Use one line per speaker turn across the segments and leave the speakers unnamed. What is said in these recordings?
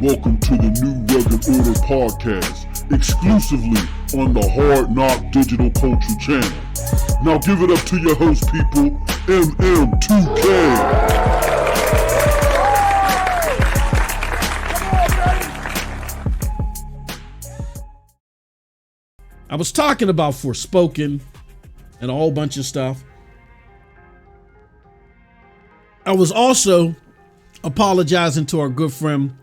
Welcome to the New Rugged Order podcast, exclusively on the Hard Knock Digital Culture channel. Now give it up to your host, people, MM2K.
I was talking about Forspoken and a whole bunch of stuff. I was also apologizing to our good friend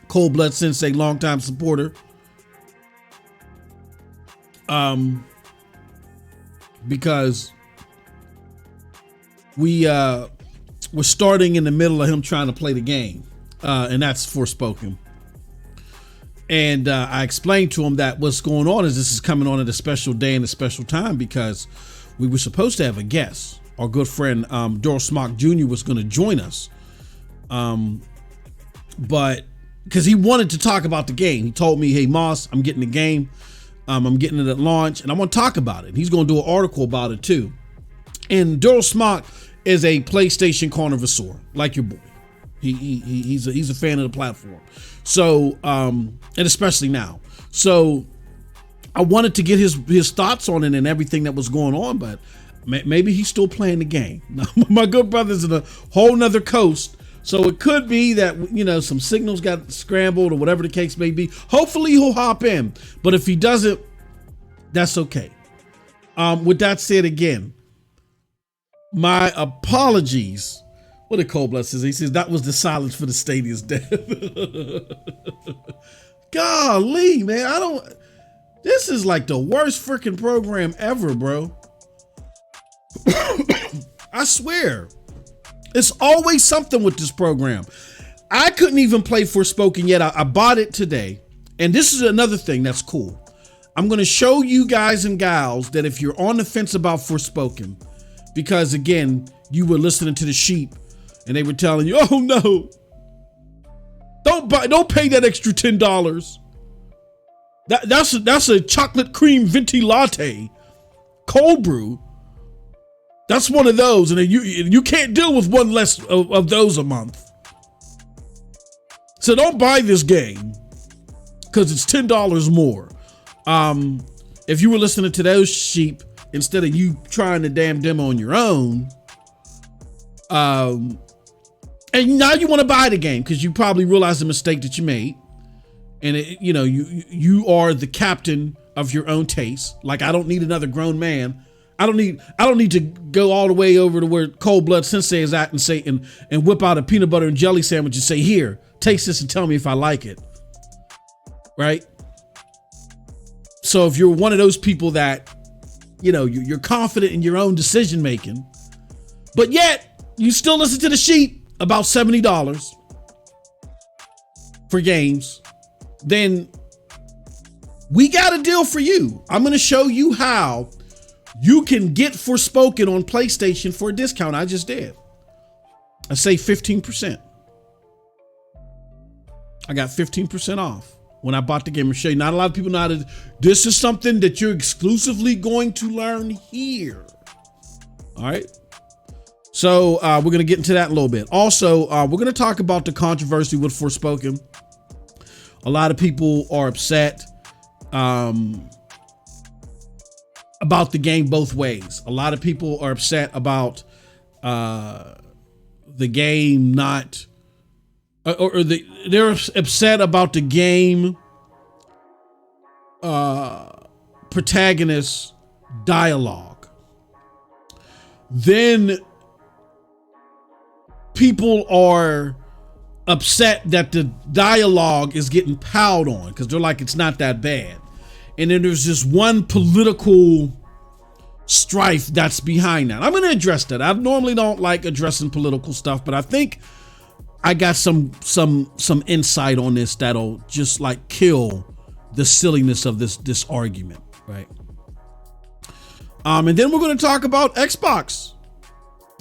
Cold Blood Sensei, longtime supporter, because we're starting in the middle of him trying to play the game, and that's Forspoken. And I explained to him that what's going on is this is coming on at a special day and a special time because we were supposed to have a guest. Our good friend Daryl Smock Jr. was going to join us, but because he wanted to talk about the game. He told me, hey, Moss, I'm getting the game. I'm getting it at launch, and I want to talk about it. He's going to do an article about it, too. And Daryl Smock is a PlayStation connoisseur, like your boy. He's a fan of the platform. So, and especially now. So, I wanted to get his thoughts on it and everything that was going on, but maybe he's still playing the game. My good brother's in a whole nother coast. So it could be that, you know, some signals got scrambled or whatever the case may be. Hopefully he'll hop in. But if he doesn't, that's okay. With that said, again, my apologies. What did Cold Blood says? He says that was the silence for the Stadia's death. Golly, man. This is like the worst freaking program ever, bro. I swear. It's always something with this program. I couldn't even play Forspoken yet. I bought it today. And this is another thing that's cool. I'm going to show you guys and gals that if you're on the fence about Forspoken, because again, you were listening to the sheep and they were telling you, oh no, don't pay that extra $10. That's a chocolate cream venti latte, cold brew. That's one of those, and you can't deal with one less of those a month. So don't buy this game because it's $10 more. If you were listening to those sheep instead of you trying the damn demo on your own, and now you want to buy the game because you probably realized the mistake that you made, and you are the captain of your own taste. Like, I don't need another grown man. I don't need to go all the way over to where Cold Blood Sensei is at and say and whip out a peanut butter and jelly sandwich and say, here, taste this and tell me if I like it. Right? So if you're one of those people that, you're confident in your own decision making, but yet you still listen to the sheep about $70 for games, then we got a deal for you. I'm going to show you how you can get Forspoken on PlayStation for a discount. I just did. I say 15%. I got 15% off when I bought the game. I'll show you. Not a lot of people know how to. This is something that you're exclusively going to learn here. All right. So we're going to get into that in a little bit. Also, we're going to talk about the controversy with Forspoken. A lot of people are upset about the game both ways. A lot of people are upset about the game not, they're upset about the game protagonist dialogue. Then people are upset that the dialogue is getting piled on because they're like, it's not that bad. And then there's just one political strife that's behind that. I'm going to address that. I normally don't like addressing political stuff, but I think I got some insight on this that'll just like kill the silliness of this argument, right? And then we're going to talk about Xbox.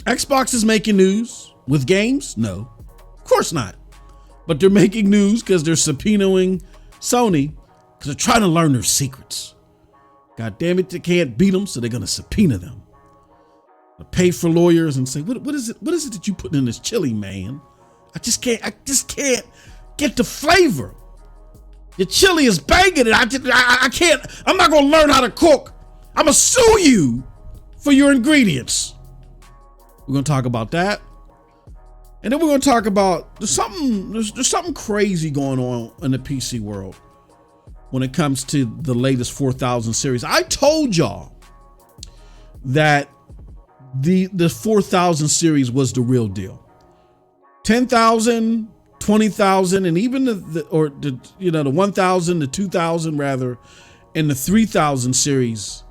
Xbox is making news with games? No, of course not. But they're making news because they're subpoenaing Sony because they're trying to learn their secrets. God damn it, they can't beat them, so they're going to subpoena them. They'll pay for lawyers and say, what is it that you put in this chili, man? I just can't get the flavor. Your chili is banging it. I'm not going to learn how to cook. I'm going to sue you for your ingredients. We're going to talk about that. And then we're going to talk about there's something crazy going on in the PC world when it comes to the latest 4000 series. I told y'all that the 4000 series was the real deal. 10,000, 20,000, and even the 1,000, the 2,000 rather, and the 3,000 series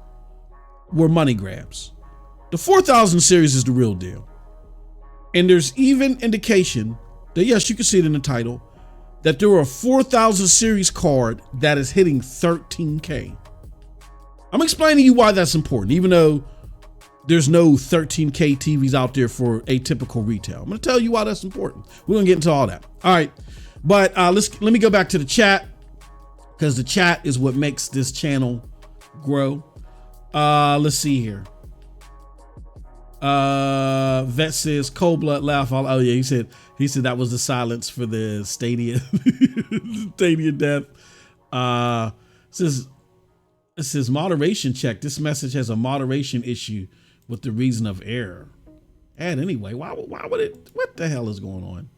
were money grabs. The 4,000 series is the real deal. And there's even indication that, yes, you can see it in the title, that there are a 4,000 series card that is hitting 13K. I'm explaining to you why that's important, even though there's no 13K TVs out there for atypical retail. I'm going to tell you why that's important. We're going to get into all that. All right. But let me go back to the chat, because the chat is what makes this channel grow. Let's see here. Vet says cold blood laugh. Oh yeah, he said that was the silence for the Stadia Stadia death. It says moderation check. This message has a moderation issue with the reason of error. And anyway, why would it? What the hell is going on?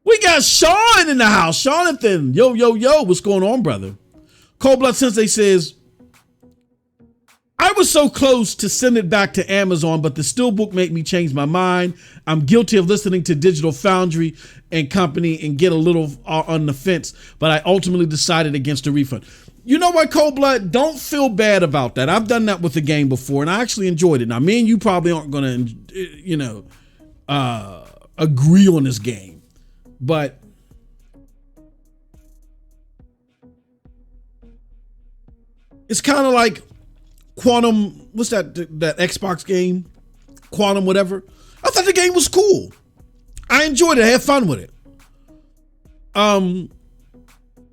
We got Sean in the house. Jonathan, yo, what's going on, brother? Cold Blood Sensei says, I was so close to send it back to Amazon, but the Steelbook made me change my mind. I'm guilty of listening to Digital Foundry and company and get a little on the fence, but I ultimately decided against a refund. You know what, Cold Blood? Don't feel bad about that. I've done that with the game before, and I actually enjoyed it. Now, me and you probably aren't going to, agree on this game, but it's kind of like Quantum, what's that Xbox game? Quantum whatever. I thought the game was cool. I enjoyed it. I had fun with it.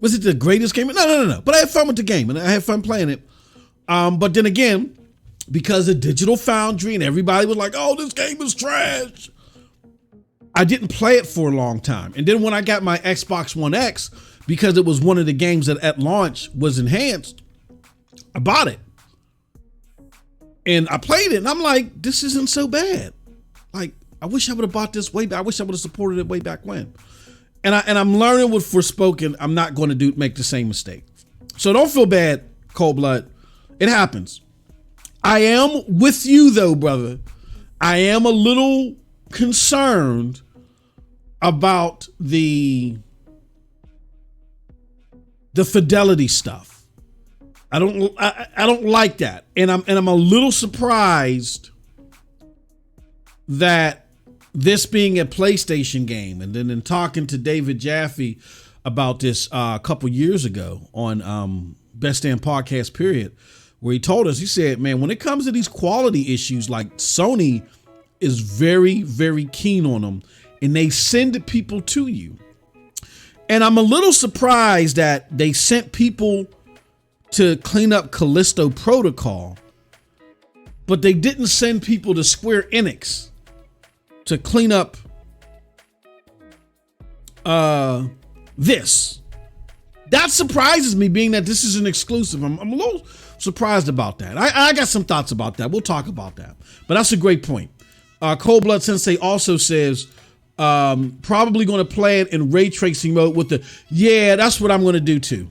Was it the greatest game? No. But I had fun with the game and I had fun playing it. But then again, because of Digital Foundry and everybody was like, oh, this game is trash, I didn't play it for a long time. And then when I got my Xbox One X, because it was one of the games that at launch was enhanced, I bought it. And I played it and I'm like, this isn't so bad. Like, I wish I would have bought this way back. I wish I would have supported it way back when. And I'm learning with Forspoken, I'm not going to make the same mistake. So don't feel bad, Cold Blood. It happens. I am with you though, brother. I am a little concerned about the fidelity stuff. I don't like that. And I'm a little surprised that this being a PlayStation game, and then in talking to David Jaffe about this a couple years ago on Best Damn Podcast period, where he told us, he said, man, when it comes to these quality issues, like Sony is very, very keen on them and they send people to you. And I'm a little surprised that they sent people to clean up Callisto Protocol, but they didn't send people to Square Enix to clean up this. That surprises me, being that this is an exclusive. I'm a little surprised about that. I got some thoughts about that. We'll talk about that. But that's a great point. Cold Blood Sensei also says, probably going to play it in ray tracing mode with the, yeah, that's what I'm going to do too.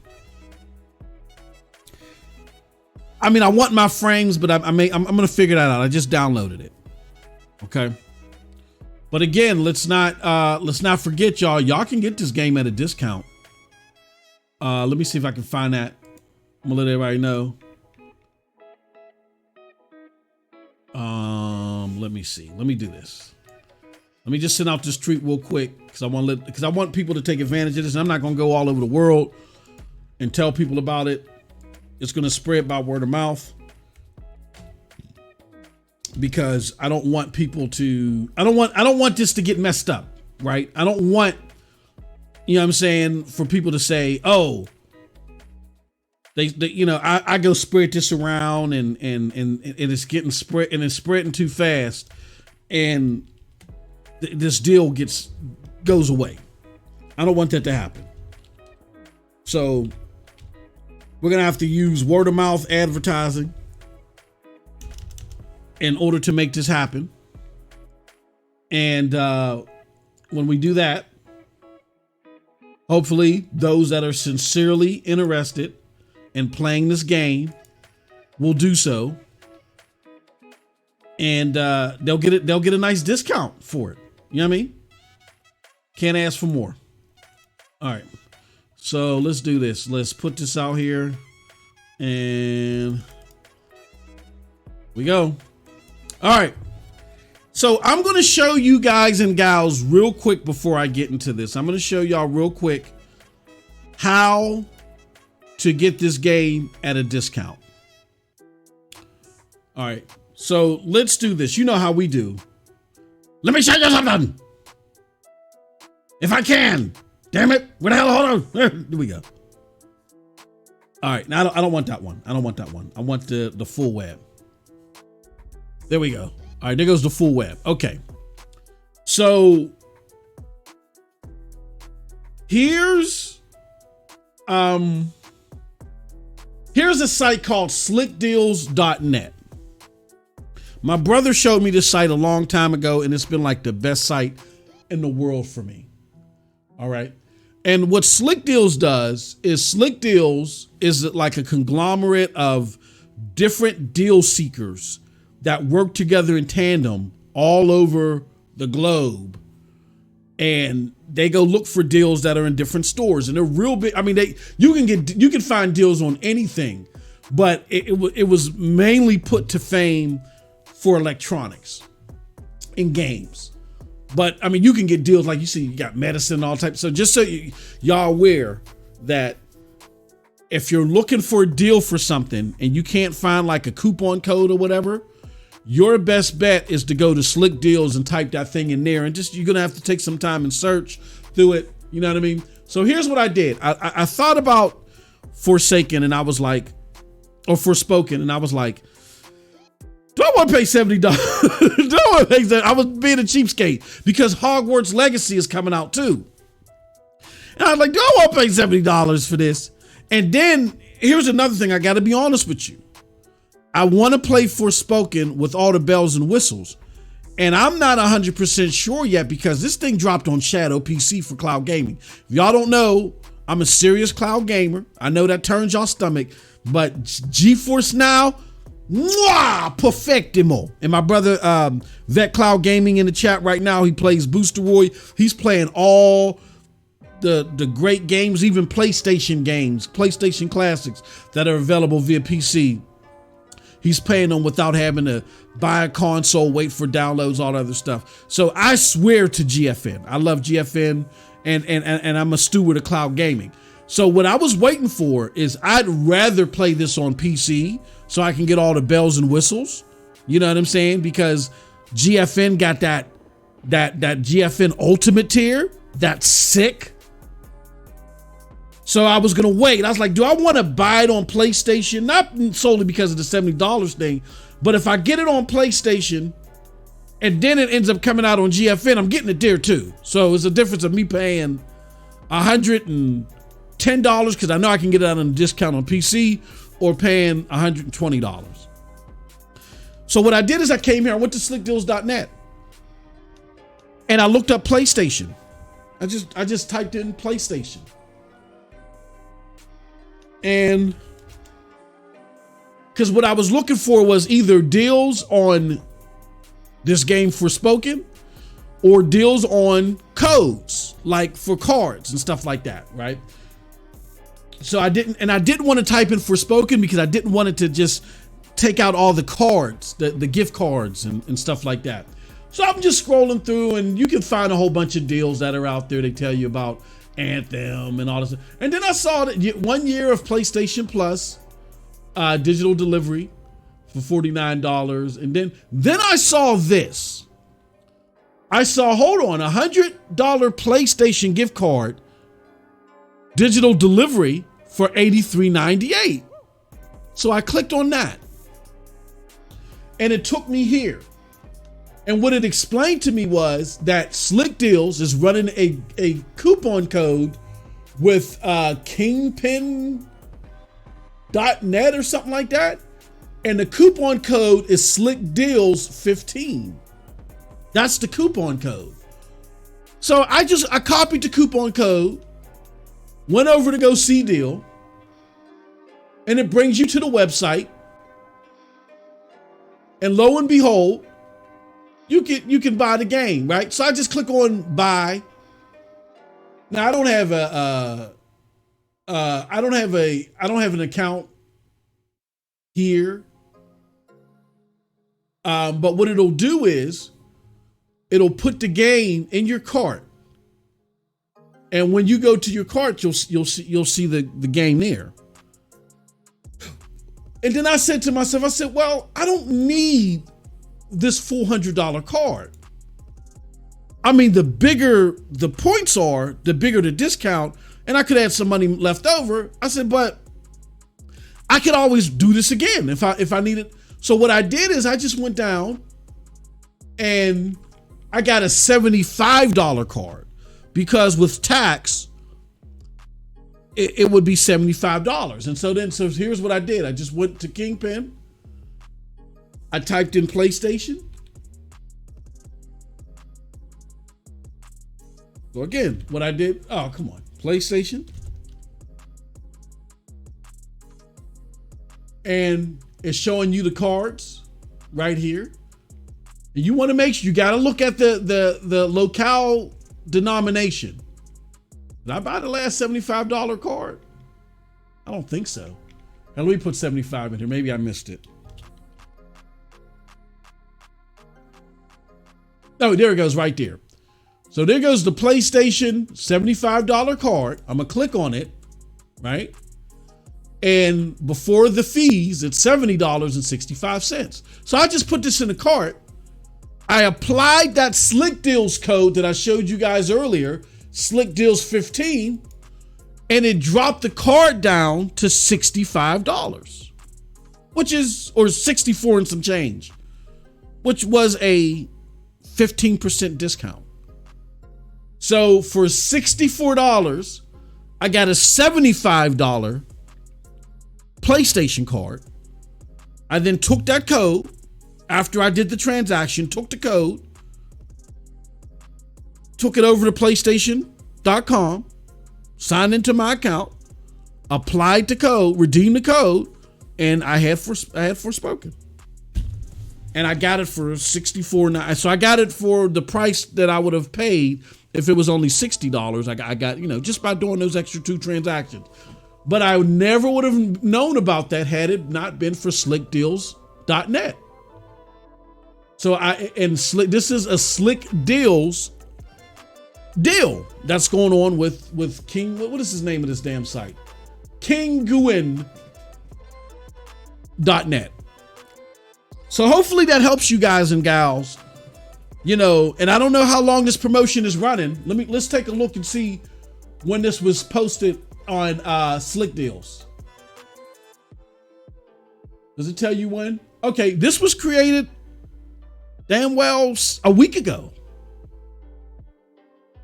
I mean, I want my frames, but I'm going to figure that out. I just downloaded it. Okay. But again, let's not forget, y'all can get this game at a discount. Let me see if I can find that. I'm gonna let everybody know. Let me see. Let me do this. Let me just send out this tweet real quick because I want people to take advantage of this. And I'm not gonna go all over the world and tell people about it. It's gonna spread by word of mouth because I don't want people to. I don't want this to get messed up, right? I don't want, you know what I'm saying, for people to say, oh, they you know, I go spread this around and it's getting spread and it's spreading too fast and this deal goes away. I don't want that to happen. So we're going to have to use word of mouth advertising in order to make this happen. And when we do that, hopefully those that are sincerely interested in playing this game will do so. And they'll get a nice discount for it. You know what I mean? Can't ask for more. All right. So let's do this. Let's put this out here. And we go. All right. So I'm going to show you guys and gals real quick before I get into this. I'm going to show y'all real quick how to get this game at a discount. All right. So let's do this. You know how we do. Let me show you something. If I can. Damn it. Where the hell? Hold on. There we go. All right. Now I don't want that one. I don't want that one. I want the full web. There we go. All right. There goes the full web. Okay. So here's a site called slickdeals.net. My brother showed me this site a long time ago, and it's been like the best site in the world for me. All right. And what Slick Deals does is Slick Deals is like a conglomerate of different deal seekers that work together in tandem all over the globe. And they go look for deals that are in different stores, and they're real big. I mean, you can find deals on anything, but it was mainly put to fame for electronics and games. But I mean, you can get deals like you see, you got medicine, all types. So just so y'all aware that if you're looking for a deal for something and you can't find like a coupon code or whatever, your best bet is to go to Slick Deals and type that thing in there, and just, you're gonna have to take some time and search through it. You know what I mean? So here's what I did. I thought about Forsaken, and I was like, or Forspoken, and I was like, do I want to pay $70? Do I want to pay that? I was being a cheapskate because Hogwarts Legacy is coming out too. And I was like, do I want to pay $70 for this? And then here's another thing. I got to be honest with you. I want to play Forspoken with all the bells and whistles. And I'm not 100% sure yet because this thing dropped on Shadow PC for cloud gaming. If y'all don't know, I'm a serious cloud gamer. I know that turns y'all stomach, but GeForce Now, mwah, perfectimo. And my brother, Vet Cloud Gaming in the chat right now, he plays Booster Roy. He's playing all the great games, even PlayStation games, PlayStation classics that are available via PC. He's playing them without having to buy a console, wait for downloads, all that other stuff. So I swear to GFN. I love GFN, and I'm a steward of cloud gaming. So what I was waiting for is I'd rather play this on PC so I can get all the bells and whistles. You know what I'm saying? Because GFN got that GFN Ultimate tier. That's sick. So I was going to wait. I was like, do I want to buy it on PlayStation? Not solely because of the $70 thing, but if I get it on PlayStation and then it ends up coming out on GFN, I'm getting it there too. So it's a difference of me paying $110 because I know I can get it out on a discount on PC, or paying $120. So what I did is I came here, I went to slickdeals.net, And I looked up PlayStation. I just typed in PlayStation. And because what I was looking for was either deals on this game Forspoken or deals on codes, like for cards and stuff like that, right? So I didn't want to type in Forspoken because I didn't want it to just take out all the cards, the gift cards and stuff like that. So I'm just scrolling through, and you can find a whole bunch of deals that are out there. They tell you about Anthem and all this. And then I saw that 1 year of PlayStation Plus digital delivery for $49. And then I saw this. I saw, hold on, $100 PlayStation gift card digital delivery for $83.98. So I clicked on that. And it took me here. And what it explained to me was that Slick Deals is running a coupon code with Kingpin.net or something like that. And the coupon code is Slick Deals 15. That's the coupon code. So I copied the coupon code, went over to go see deal, and it brings you to the website. And lo and behold, you can buy the game, right? So I just click on buy. Now I don't have an account here. But what it'll do is it'll put the game in your cart. And when you go to your cart, you'll see the game there. And then I said to myself, well, I don't need this $400 card. I mean, the bigger the points are, the bigger the discount, and I could add some money left over. I said, but I could always do this again if I need it. So what I did is I just went down and I got a $75 card because with tax, it would be $75. And so here's what I did. I just went to Kingpin. I typed in PlayStation. So again, what I did, oh, come on, PlayStation. And it's showing you the cards right here. And you want to make sure, you got to look at the locale denomination. Did I buy the last $75 card? I don't think so. Now, let me put 75 in here. Maybe I missed it. Oh, there it goes right there. So there goes the PlayStation $75 card. I'm going to click on it, right? And before the fees, it's $70.65. So I just put this in the cart. I applied that Slick Deals code that I showed you guys earlier, Slick Deals 15, and it dropped the card down to $65, which is, or 64 and some change, which was a 15% discount. So for $64, I got a $75 PlayStation card. I then took that code after I did the transaction, took the code, took it over to PlayStation.com, signed into my account, applied the code, redeemed the code, and I had Forspoken. And I got it for $64.9. So I got it for the price that I would have paid if it was only $60. I got, just by doing those extra 2 transactions. But I never would have known about that had it not been for slickdeals.net. So this is a Slick Deals deal that's going on with King. What is his name of this damn site? KingGuin.net. So hopefully that helps you guys and gals, and I don't know how long this promotion is running. Let's take a look and see when this was posted on Slick Deals. Does it tell you when? Okay, this was created damn well a week ago.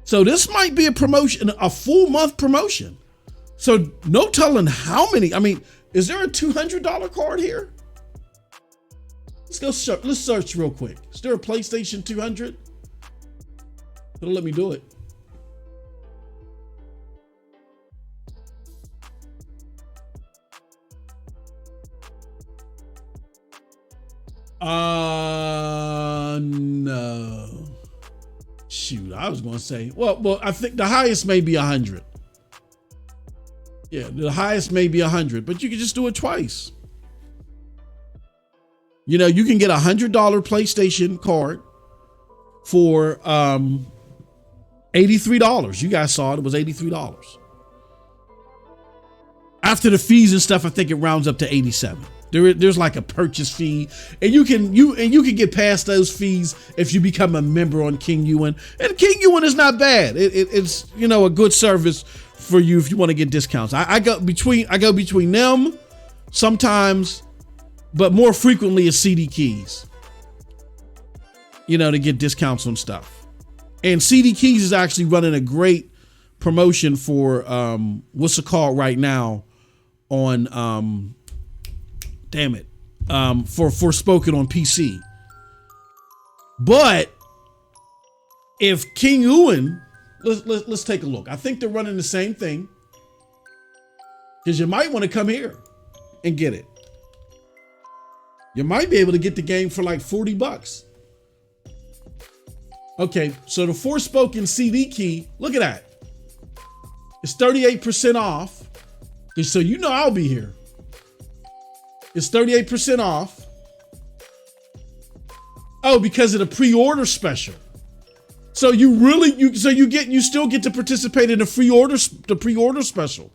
So this might be a promotion, a full month promotion. So no telling how many. I mean, is there a $200 card here? Let's search real quick. Is there a PlayStation 200? It'll let me do it. No. Shoot, I was going to say, well, I think the highest may be 100. Yeah, the highest may be 100, but you can just do it twice. You know, you can get $100 PlayStation card for $83. You guys saw it. It was $83. After the fees and stuff, I think it rounds up to 87. There's like a purchase fee, and you can get past those fees if you become a member on King Ewan. And King Ewan is not bad. It's you know, a good service for you if you want to get discounts. I go between them sometimes, but more frequently is CD Keys. You know, to get discounts on stuff. And CD Keys is actually running a great promotion for what's it called right now on for Forspoken on PC. But if King Ewan, let's take a look. I think they're running the same thing, because you might want to come here and get it. You might be able to get the game for like $40. Okay, so the Forspoken CD key, look at that. It's 38% off. So you know I'll be here. It's 38% off. Oh, because of the pre-order special. So you still get to participate in the pre-order special.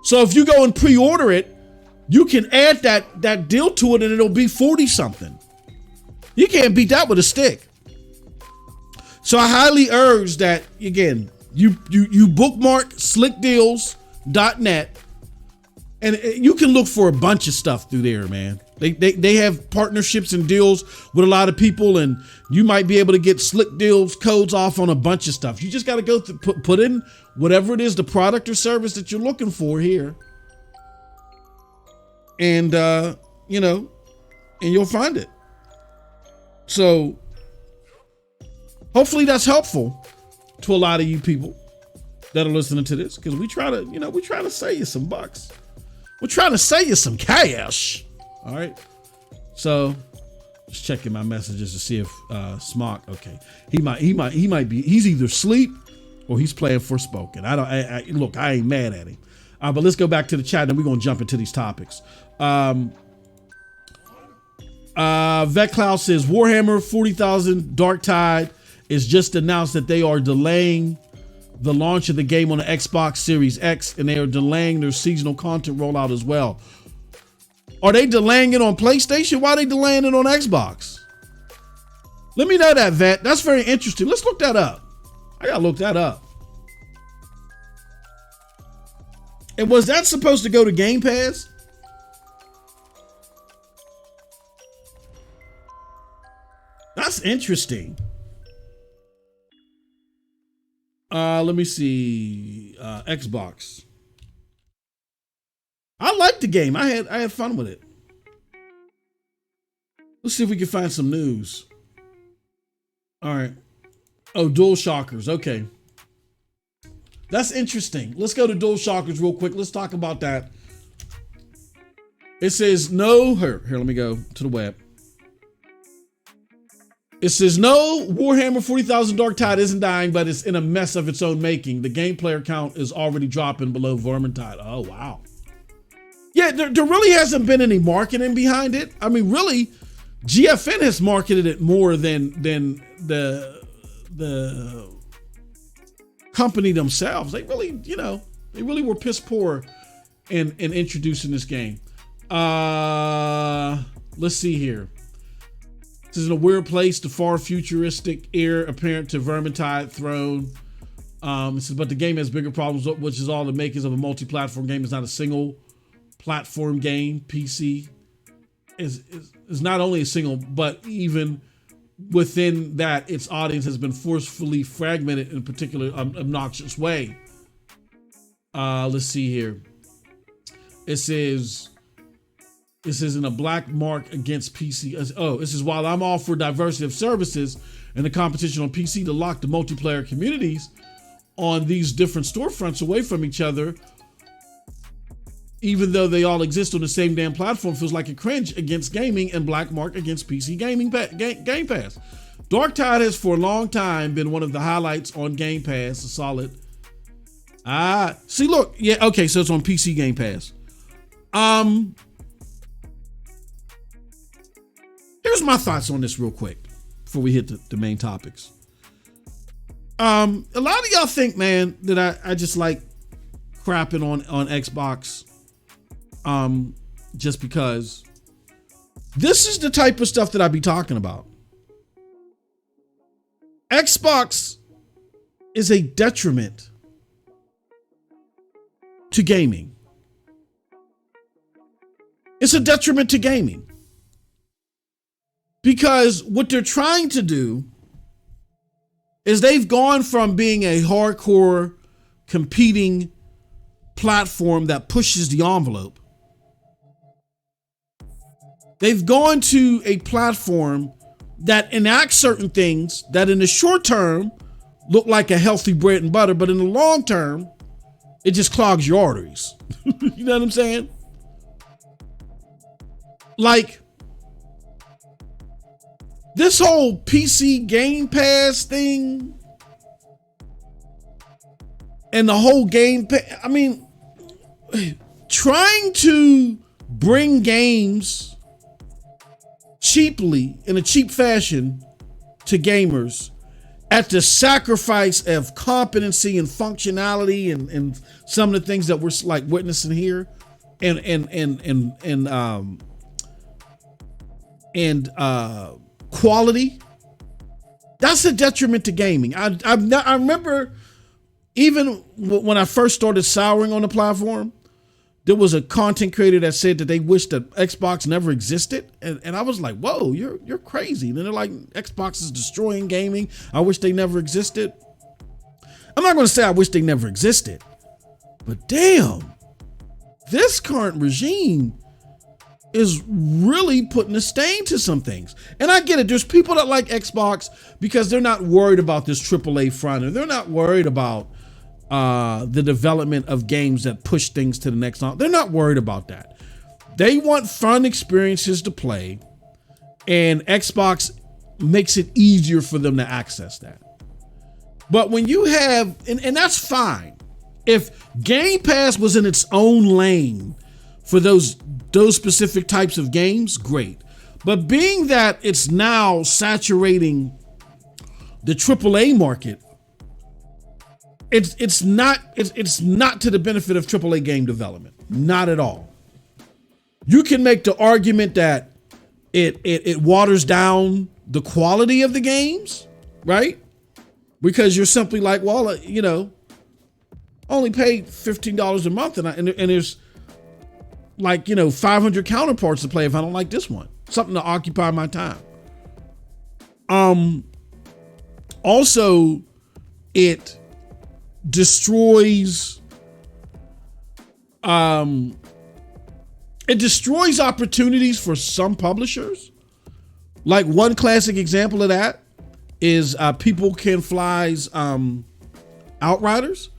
So if you go and pre-order it, you can add that deal to it and it'll be 40 something. You can't beat that with a stick. So I highly urge that, again, you bookmark slickdeals.net. And you can look for a bunch of stuff through there, man. They have partnerships and deals with a lot of people, and you might be able to get slick deals codes off on a bunch of stuff. You just got to go put in whatever it is, the product or service that you're looking for here. And, you know, and you'll find it. So hopefully that's helpful to a lot of you people that are listening to this, because we try to save you some bucks. We're trying to save you some cash. All right. So just checking my messages to see if Smock, okay. He might be, he's either asleep or he's playing Forspoken. Look, I ain't mad at him. But let's go back to the chat and we're gonna jump into these topics. VetCloud says Warhammer 40,000 Dark Tide is just announced that they are delaying the launch of the game on the Xbox Series X, and they are delaying their seasonal content rollout as well. Are they delaying it on PlayStation? Why are they delaying it on Xbox? Let me know that, Vet. That's very interesting. Let's look that up. I gotta look that up. And was that supposed to go to Game Pass? That's interesting. Let me see. Xbox. I liked the game. I had fun with it. Let's see if we can find some news. All right. Oh, DualShockers. Okay. That's interesting. Let's go to DualShockers real quick. Let's talk about that. It says no. Here, let me go to the web. It says no, Warhammer 40,000 Dark Tide isn't dying, but it's in a mess of its own making. The game player count is already dropping below Vermintide. Oh, wow. Yeah, there really hasn't been any marketing behind it. I mean, really, GFN has marketed it more than the company themselves. They really, they really were piss poor in introducing this game. Let's see here. This is in a weird place, the far futuristic heir apparent to Vermintide throne. It says, but the game has bigger problems, which is all the makers of a multi-platform game. It's not a single platform game. PC is not only a single, but even within that, its audience has been forcefully fragmented in a particular obnoxious way. Let's see here. It says in a black mark against PC. Oh, it says, while I'm all for diversity of services, and the competition on PC to lock the multiplayer communities on these different storefronts away from each other, even though they all exist on the same damn platform, feels like a cringe against gaming and black mark against PC gaming Game Pass. Dark Tide has for a long time been one of the highlights on Game Pass, a solid. See, look, yeah, okay, so it's on PC Game Pass. Here's my thoughts on this real quick before we hit the main topics. A lot of y'all think, man, that I just like crapping on Xbox just because this is the type of stuff that I be talking about. Xbox is a detriment to gaming. It's a detriment to gaming. Because what they're trying to do is they've gone from being a hardcore competing platform that pushes the envelope. They've gone to a platform that enacts certain things that in the short term look like a healthy bread and butter, but in the long term, it just clogs your arteries. You know what I'm saying? Like, this whole PC Game Pass thing and the whole Game Pass, I mean, trying to bring games cheaply, in a cheap fashion, to gamers at the sacrifice of competency and functionality and some of the things that we're like witnessing here and quality, that's a detriment to gaming. I remember even when I first started souring on the platform, there was a content creator that said that they wished that Xbox never existed. And I was like, whoa, you're crazy. And they're like, Xbox is destroying gaming. I wish they never existed. I'm not going to say I wish they never existed, but damn, this current regime is really putting a stain to some things. And I get it. There's people that like Xbox because they're not worried about this AAA front, or they're not worried about the development of games that push things to the next level. They're not worried about that. They want fun experiences to play, and Xbox makes it easier for them to access that. But when you have, and that's fine. If Game Pass was in its own lane for those specific types of games, great. But being that it's now saturating the AAA market, it's not to the benefit of AAA game development. Not at all. You can make the argument that it waters down the quality of the games, right? Because you're simply like, well, only paid $15 a month, and there's like 500 counterparts to play if I don't like this one. Something to occupy my time. Also, it destroys opportunities for some publishers. Like, one classic example of that is People Can Fly's Outriders.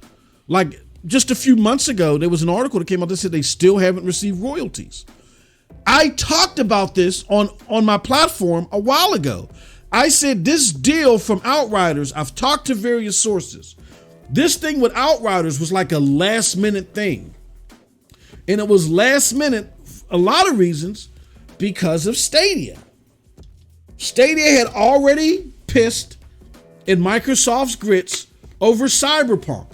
Like, just a few months ago, there was an article that came out that said they still haven't received royalties. I talked about this on my platform a while ago. I said this deal from Outriders, I've talked to various sources. This thing with Outriders was like a last minute thing. And it was last minute, a lot of reasons, because of Stadia. Stadia had already pissed in Microsoft's grits over Cyberpunk.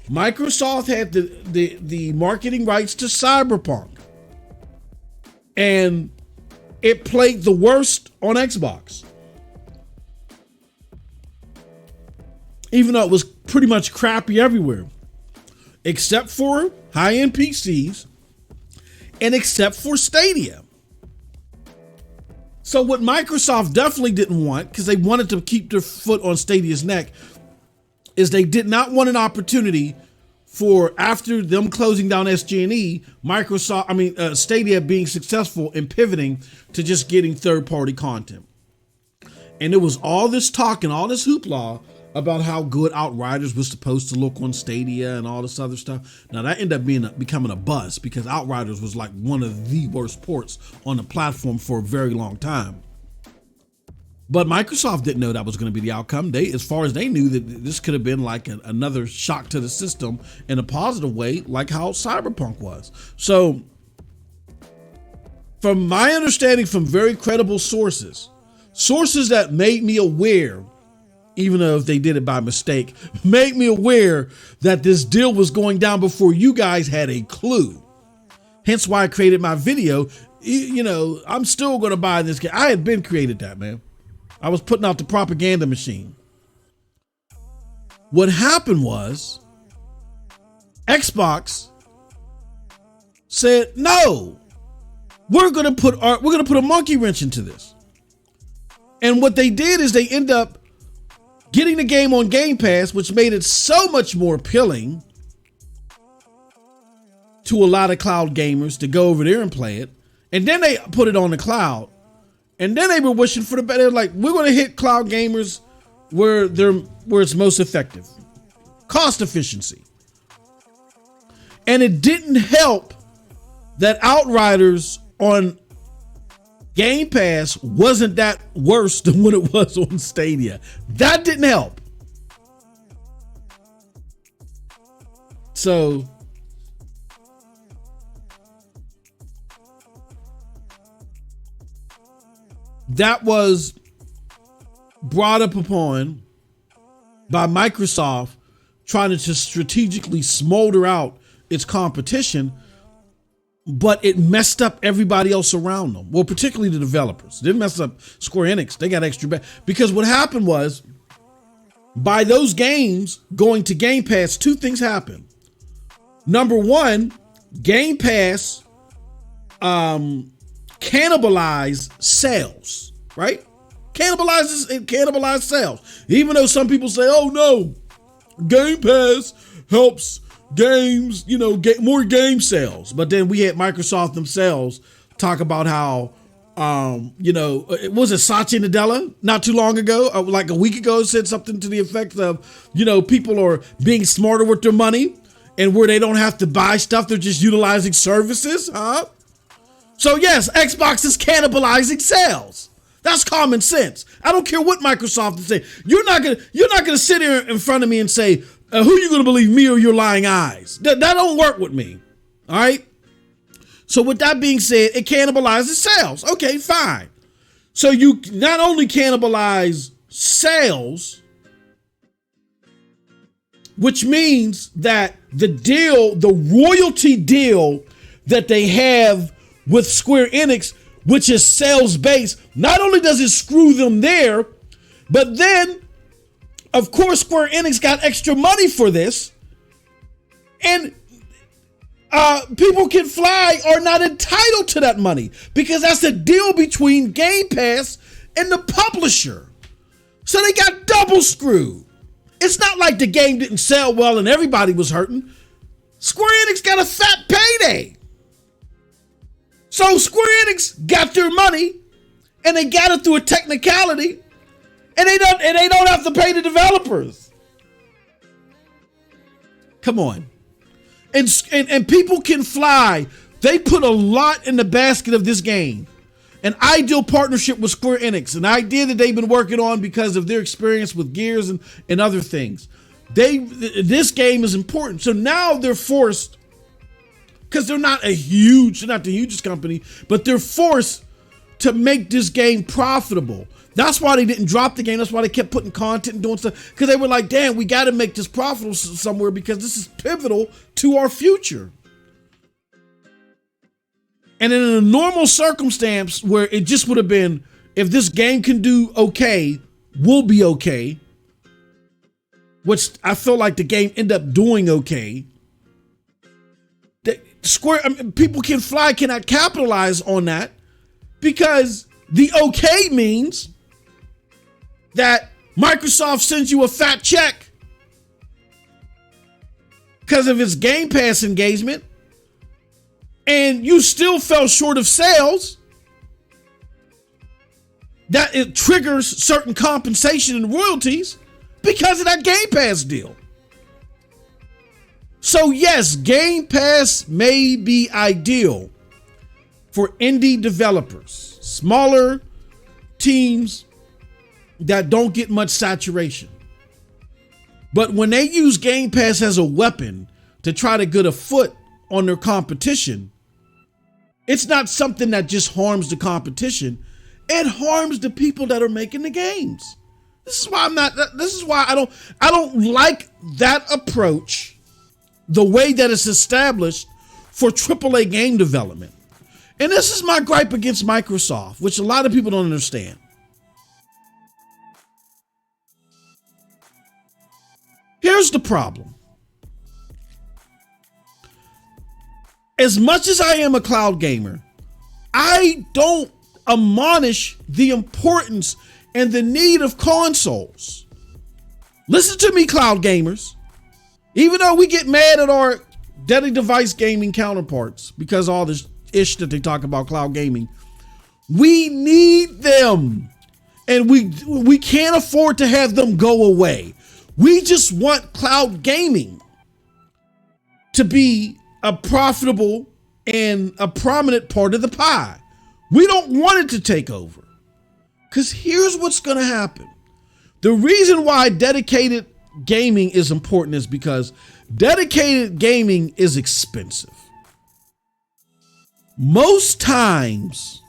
Microsoft had the marketing rights to Cyberpunk, and it played the worst on Xbox. Even though it was pretty much crappy everywhere, except for high-end PCs and except for Stadia. So what Microsoft definitely didn't want, because they wanted to keep their foot on Stadia's neck, is they did not want an opportunity for, after them closing down SG&E, Stadia being successful in pivoting to just getting third-party content. And there was all this talk and all this hoopla about how good Outriders was supposed to look on Stadia and all this other stuff. Now that ended up becoming a bust because Outriders was like one of the worst ports on the platform for a very long time. But Microsoft didn't know that was going to be the outcome. They, as far as they knew, that this could have been like another shock to the system in a positive way, like how Cyberpunk was. So from my understanding from very credible sources that made me aware, even though if they did it by mistake, made me aware that this deal was going down before you guys had a clue. Hence why I created my video. You know, I'm still going to buy this game. I had been created that, man. I was putting out the propaganda machine. What happened was Xbox said, no, we're going to put a monkey wrench into this. And what they did is they end up getting the game on Game Pass, which made it so much more appealing to a lot of cloud gamers to go over there and play it. And then they put it on the cloud. And then they were wishing for the better. They're like, we're going to hit cloud gamers where it's most effective. Cost efficiency. And it didn't help that Outriders on Game Pass wasn't that worse than what it was on Stadia. That didn't help. So that was brought up upon by Microsoft trying to just strategically smolder out its competition, but it messed up everybody else around them. Well, particularly the developers. It didn't mess up Square Enix. They got extra bad. Because what happened was, by those games going to Game Pass, two things happened. Number one, Game Pass cannibalize sales, right? Cannibalize sales. Even though some people say, oh no, Game Pass helps games, get more game sales. But then we had Microsoft themselves talk about how, was it Satya Nadella not too long ago, like a week ago, said something to the effect of, people are being smarter with their money and where they don't have to buy stuff, they're just utilizing services, huh? So yes, Xbox is cannibalizing sales. That's common sense. I don't care what Microsoft is saying. You're not gonna sit here in front of me and say, who you gonna believe, me or your lying eyes? That don't work with me. All right. So with that being said, it cannibalizes sales. Okay, fine. So you not only cannibalize sales, which means that the royalty deal that they have with Square Enix, which is sales based, not only does it screw them there, but then, of course, Square Enix got extra money for this, and People Can Fly are not entitled to that money because that's a deal between Game Pass and the publisher. So they got double screwed. It's not like the game didn't sell well and everybody was hurting. Square Enix got a fat payday. So Square Enix got their money and they got it through a technicality, and they don't have to pay the developers. Come on. And People Can Fly, they put a lot in the basket of this game. An ideal partnership with Square Enix, an idea that they've been working on because of their experience with Gears and other things. This game is important. So now they're forced, because they're not the hugest company, but they're forced to make this game profitable. That's why they didn't drop the game. That's why they kept putting content and doing stuff, because they were like, damn, we got to make this profitable somewhere because this is pivotal to our future. And in a normal circumstance where it just would have been, if this game can do okay, we'll be okay, which I feel like the game ended up doing okay. People Can Fly cannot capitalize on that because the okay means that Microsoft sends you a fat check because of its Game Pass engagement, and you still fell short of sales. that it triggers certain compensation and royalties because of that Game Pass deal. So yes, Game Pass may be ideal for indie developers, smaller teams that don't get much saturation. But when they use Game Pass as a weapon to try to get a foot on their competition, it's not something that just harms the competition. It harms the people that are making the games. This is why I don't like that approach, the way that it's established for AAA game development. And this is my gripe against Microsoft, which a lot of people don't understand. Here's the problem. As much as I am a cloud gamer, I don't admonish the importance and the need of consoles. Listen to me, cloud gamers. Even though we get mad at our daily device gaming counterparts because all this ish that they talk about cloud gaming, we need them, and we can't afford to have them go away. We just want cloud gaming to be a profitable and a prominent part of the pie. We don't want it to take over. Because here's what's going to happen. The reason why dedicated gaming is important is because dedicated gaming is expensive. Most times,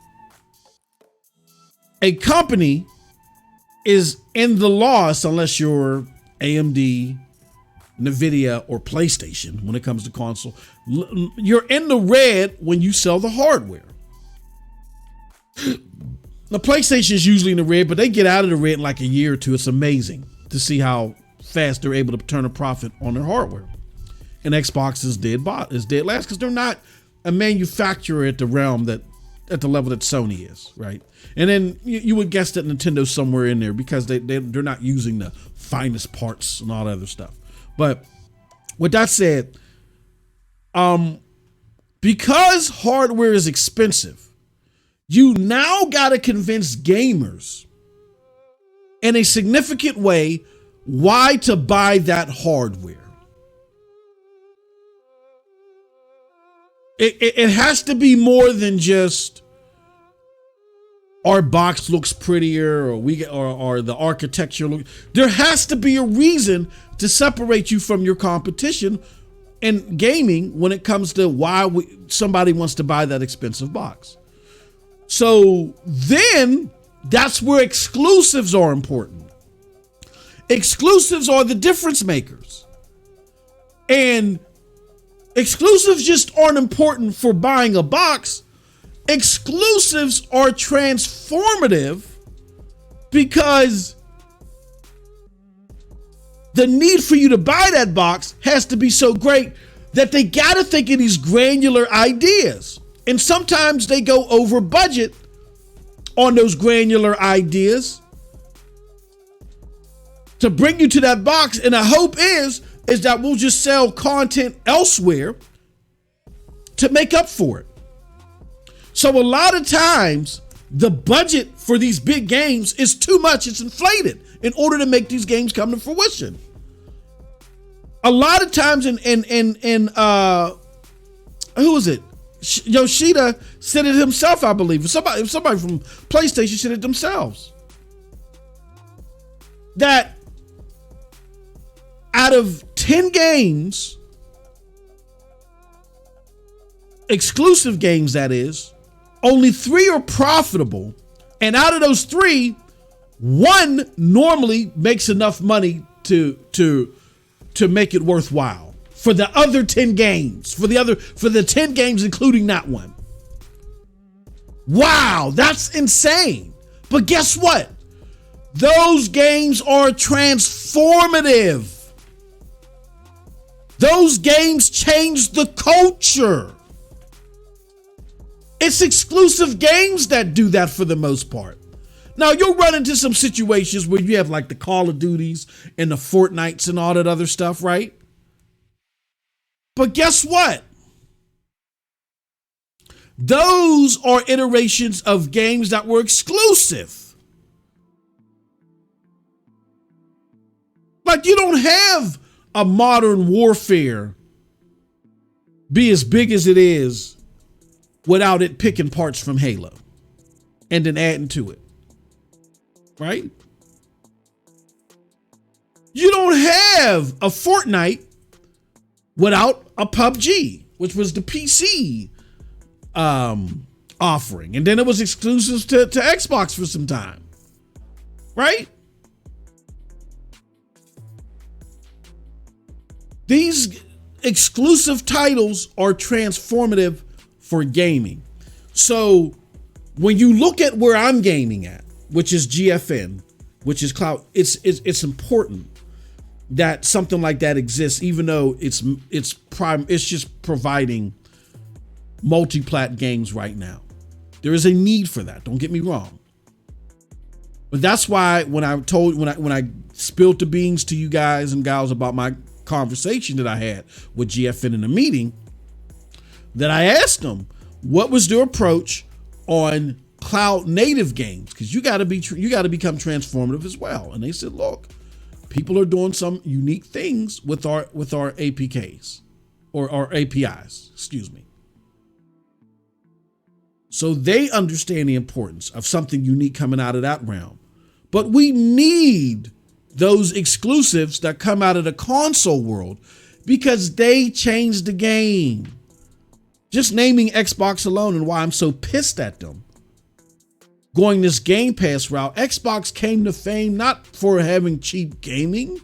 a company is in the loss unless you're AMD, NVIDIA, or PlayStation when it comes to console. You're in the red when you sell the hardware. The PlayStation is usually in the red, but they get out of the red in like a year or two. It's amazing to see how fast they're able to turn a profit on their hardware. And Xbox is dead last because they're not a manufacturer at the level that Sony is, right? And then you would guess that Nintendo's somewhere in there because they're not using the finest parts and all that other stuff. But with that said, because hardware is expensive, you now got to convince gamers in a significant way why to buy that hardware. It has to be more than just our box looks prettier or the architecture look. There has to be a reason to separate you from your competition in gaming when it comes to why somebody wants to buy that expensive box. So then that's where exclusives are important. Exclusives are the difference makers. And exclusives just aren't important for buying a box. Exclusives are transformative because the need for you to buy that box has to be so great that they got to think of these granular ideas. And sometimes they go over budget on those granular ideas to bring you to that box. And the hope is that we'll just sell content elsewhere to make up for it. So a lot of times the budget for these big games is too much. It's inflated in order to make these games come to fruition. A lot of times who was it? Yoshida said it himself, I believe. Somebody from PlayStation said it themselves. That out of 10 games, exclusive games that is, only 3 are profitable. And out of those 3, 1 normally makes enough money to make it worthwhile. For the other 10 games, for the 10 games, including that one. Wow, that's insane. But guess what? Those games are transformative. Those games change the culture. It's exclusive games that do that for the most part. Now, you'll run into some situations where you have like the Call of Duties and the Fortnites and all that other stuff, right? But guess what? Those are iterations of games that were exclusive. Like, you don't have a Modern Warfare be as big as it is without it picking parts from Halo and then adding to it, right? You don't have a Fortnite without a PUBG, which was the PC offering. And then it was exclusive to Xbox for some time, right? These exclusive titles are transformative for gaming. So when you look at where I'm gaming at, which is GFN, which is cloud, it's important that something like that exists, even though it's just providing multi-plat games right now. There is a need for that. Don't get me wrong. But that's why when I spilled the beans to you guys and gals about my conversation that I had with GFN in a meeting, that I asked them what was their approach on cloud native games, because you got to become transformative as well. And they said, look, people are doing some unique things with our APKs or our APIs, excuse me. So they understand the importance of something unique coming out of that realm. But we need those exclusives that come out of the console world because they changed the game. Just naming Xbox alone and why I'm so pissed at them going this Game Pass route. Xbox came to fame not for having cheap gaming,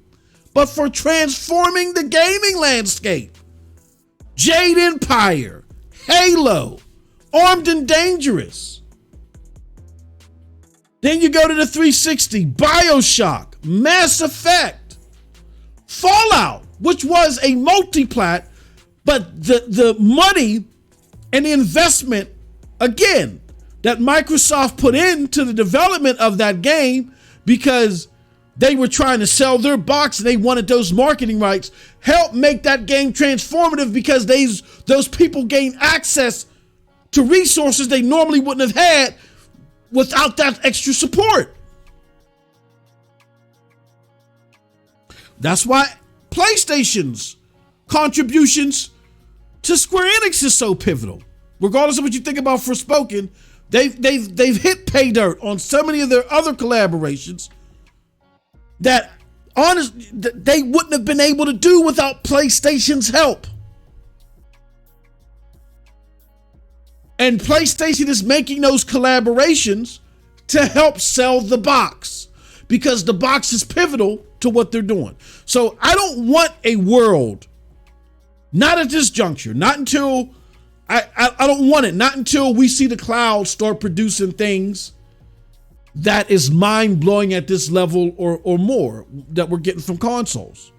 but for transforming the gaming landscape. Jade Empire, Halo, Armed and Dangerous. Then you go to the 360, BioShock, Mass Effect, Fallout, which was a multi-plat, but the money and the investment, again, that Microsoft put into the development of that game because they were trying to sell their box and they wanted those marketing rights, helped make that game transformative because those people gained access to resources they normally wouldn't have had without that extra support. That's why PlayStation's contributions to Square Enix is so pivotal. Regardless of what you think about Forspoken, they've hit pay dirt on so many of their other collaborations that they wouldn't have been able to do without PlayStation's help. And PlayStation is making those collaborations to help sell the box because the box is pivotal to what they're doing. So I don't want a world, not at this juncture, not until I don't want it, not until we see the cloud start producing things that is mind-blowing at this level or more that we're getting from consoles.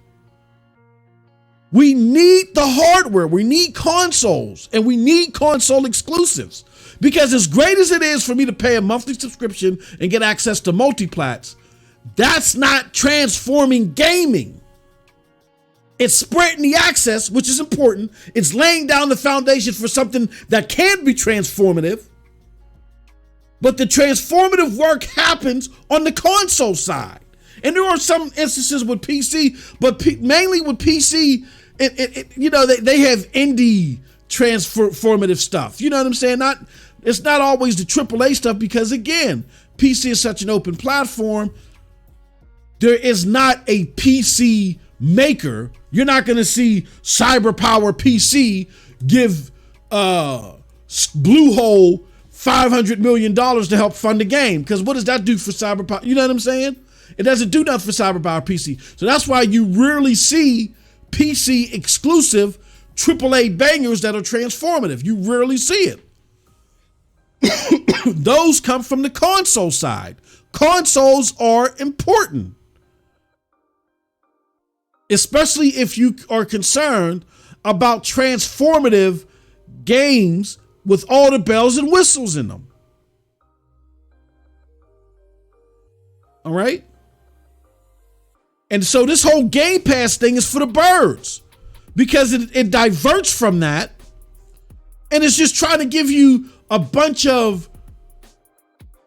We need the hardware, we need consoles, and we need console exclusives. Because as great as it is for me to pay a monthly subscription and get access to multiplats, that's not transforming gaming. It's spreading the access, which is important. It's laying down the foundation for something that can be transformative. But the transformative work happens on the console side. And there are some instances with PC, but mainly with PC, they have indie transformative stuff. You know what I'm saying? It's not always the AAA stuff because, again, PC is such an open platform. There is not a PC maker. You're not going to see CyberPower PC give Bluehole $500 million to help fund the game. Because what does that do for CyberPower? You know what I'm saying? It doesn't do nothing for CyberPower PC. So that's why you rarely see PC exclusive AAA bangers that are transformative. You rarely see it. Those come from the console side. Consoles are important, especially if you are concerned about transformative games with all the bells and whistles in them. All right? And so this whole Game Pass thing is for the birds because it diverts from that, and it's just trying to give you a bunch of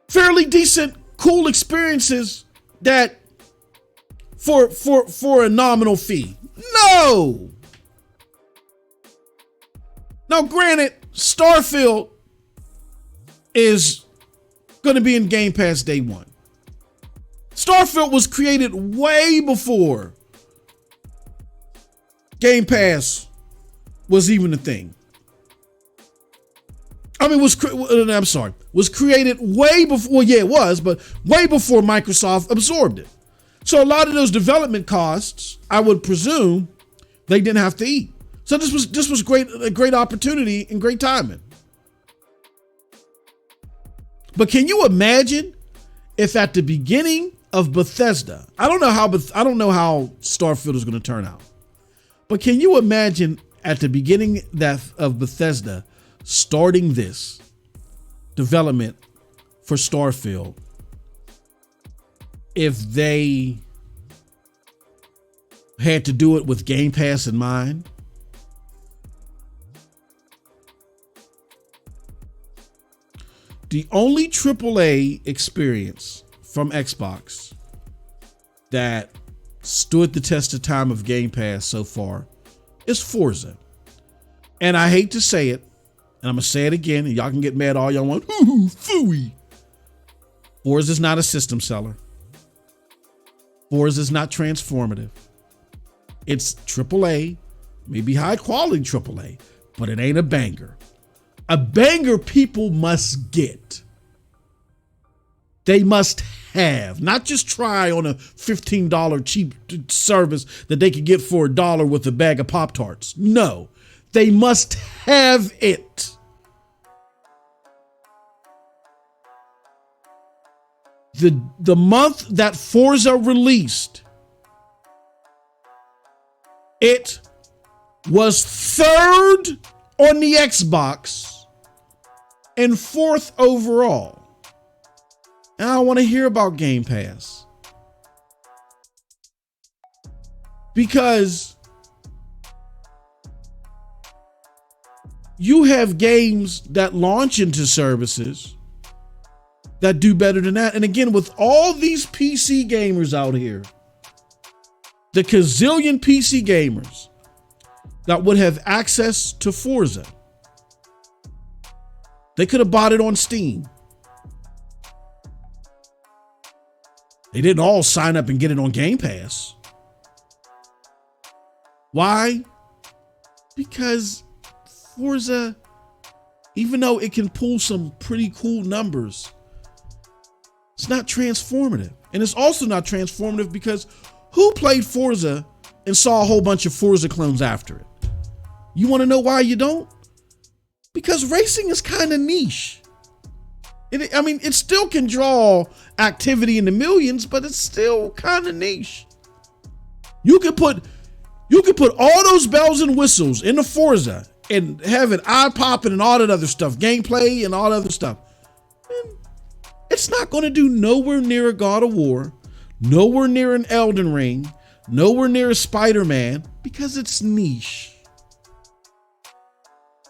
fairly decent, cool experiences that for a nominal fee. No. Now, granted, Starfield is going to be in Game Pass day one. Starfield was created way before Game Pass was even a thing. I mean, was created way before, well, yeah, it was, but way before Microsoft absorbed it. So a lot of those development costs, I would presume, they didn't have to eat. So this was a great opportunity and great timing. But can you imagine if at the beginning of Bethesda, I don't know how Starfield is going to turn out, but can you imagine at the beginning of Bethesda starting this development for Starfield, if they had to do it with Game Pass in mind? The only AAA experience from Xbox that stood the test of time of Game Pass so far is Forza. And I hate to say it, and I'm going to say it again, and y'all can get mad all y'all want. Phooey. Forza is not a system seller. Forza is not transformative. It's AAA, maybe high quality AAA, but it ain't a banger. A banger people must get. They must have, not just try on a $15 cheap service that they could get for $1 with a bag of Pop-Tarts. No, they must have it. The month that Forza released, it was third on the Xbox and fourth overall. And I want to hear about Game Pass, because you have games that launch into services that do better than that. And again, with all these PC gamers out here, the gazillion PC gamers that would have access to Forza, they could have bought it on Steam. They didn't all sign up and get it on Game Pass. Why? Because Forza, even though it can pull some pretty cool numbers, it's not transformative. And it's also not transformative because who played Forza and saw a whole bunch of Forza clones after it? You want to know why you don't? Because racing is kind of niche. It still can draw activity in the millions, but it's still kind of niche. You could put all those bells and whistles in the Forza and have it eye-popping and all that other stuff, gameplay and all that other stuff. And it's not going to do nowhere near a God of War, nowhere near an Elden Ring, nowhere near a Spider-Man, because it's niche.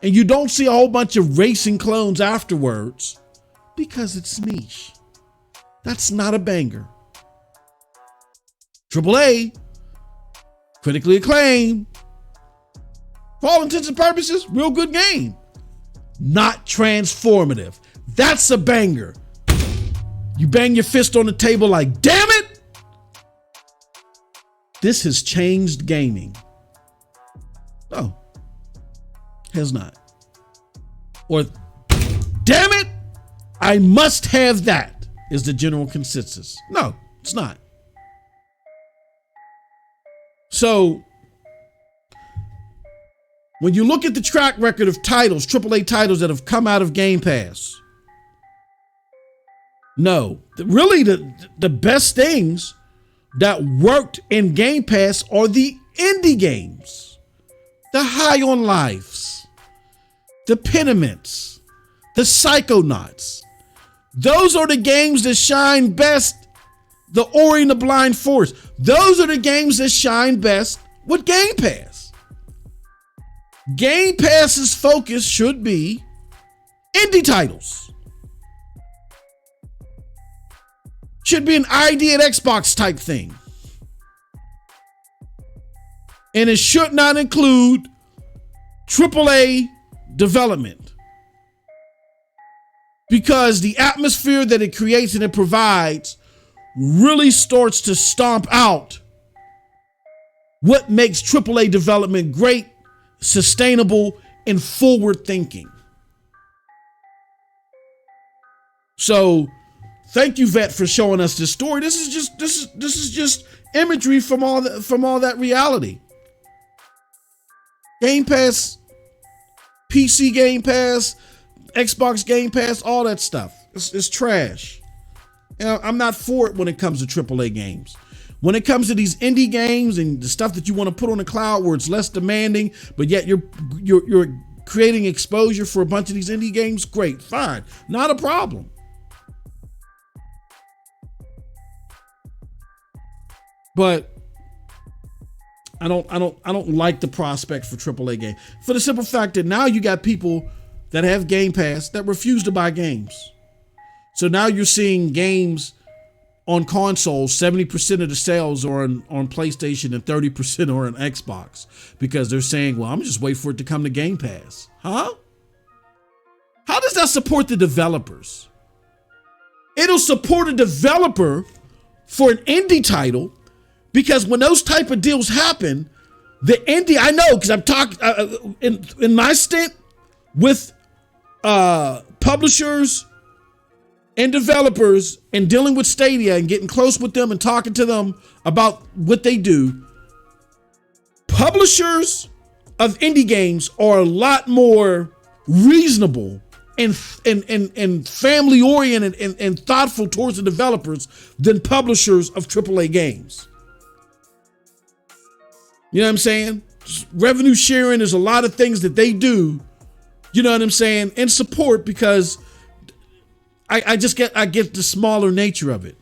And you don't see a whole bunch of racing clones afterwards because it's niche. That's not a banger. AAA, critically acclaimed, for all intents and purposes, real good game. Not transformative. That's a banger. You bang your fist on the table like, damn it! This has changed gaming. Oh. Has not. Or, damn it, I must have that, is the general consensus. No, it's not. So, when you look at the track record of titles, AAA titles that have come out of Game Pass, no, really the best things that worked in Game Pass are the indie games, the High on Lives, the Peniments, the Psychonauts. Those are the games that shine best. The Ori and the Blind Forest. Those are the games that shine best with Game Pass. Game Pass's focus should be indie titles. Should be an ID at Xbox type thing. And it should not include AAA development, because the atmosphere that it creates and it provides really starts to stomp out what makes AAA development great, sustainable, and forward thinking. So thank you, Vet, for showing us this story. This is just imagery from all that reality. Game Pass, PC Game Pass, Xbox Game Pass, all that stuff. It's trash. You know, I'm not for it when it comes to AAA games. When it comes to these indie games and the stuff that you want to put on the cloud where it's less demanding, but yet you're creating exposure for a bunch of these indie games, great, fine, not a problem. But I don't like the prospect for AAA game, for the simple fact that now you got people that have Game Pass that refuse to buy games. So now you're seeing games on consoles, 70% of the sales are on PlayStation and 30% are on Xbox, because they're saying, well, I'm just waiting for it to come to Game Pass. Huh? How does that support the developers? It'll support a developer for an indie title, because when those type of deals happen, the indie, I know, because I'm talking in my stint with publishers and developers and dealing with Stadia and getting close with them and talking to them about what they do. Publishers of indie games are a lot more reasonable and family oriented and thoughtful towards the developers than publishers of AAA games. You know what I'm saying? Revenue sharing is a lot of things that they do, you know what I'm saying, and support, because I get the smaller nature of it.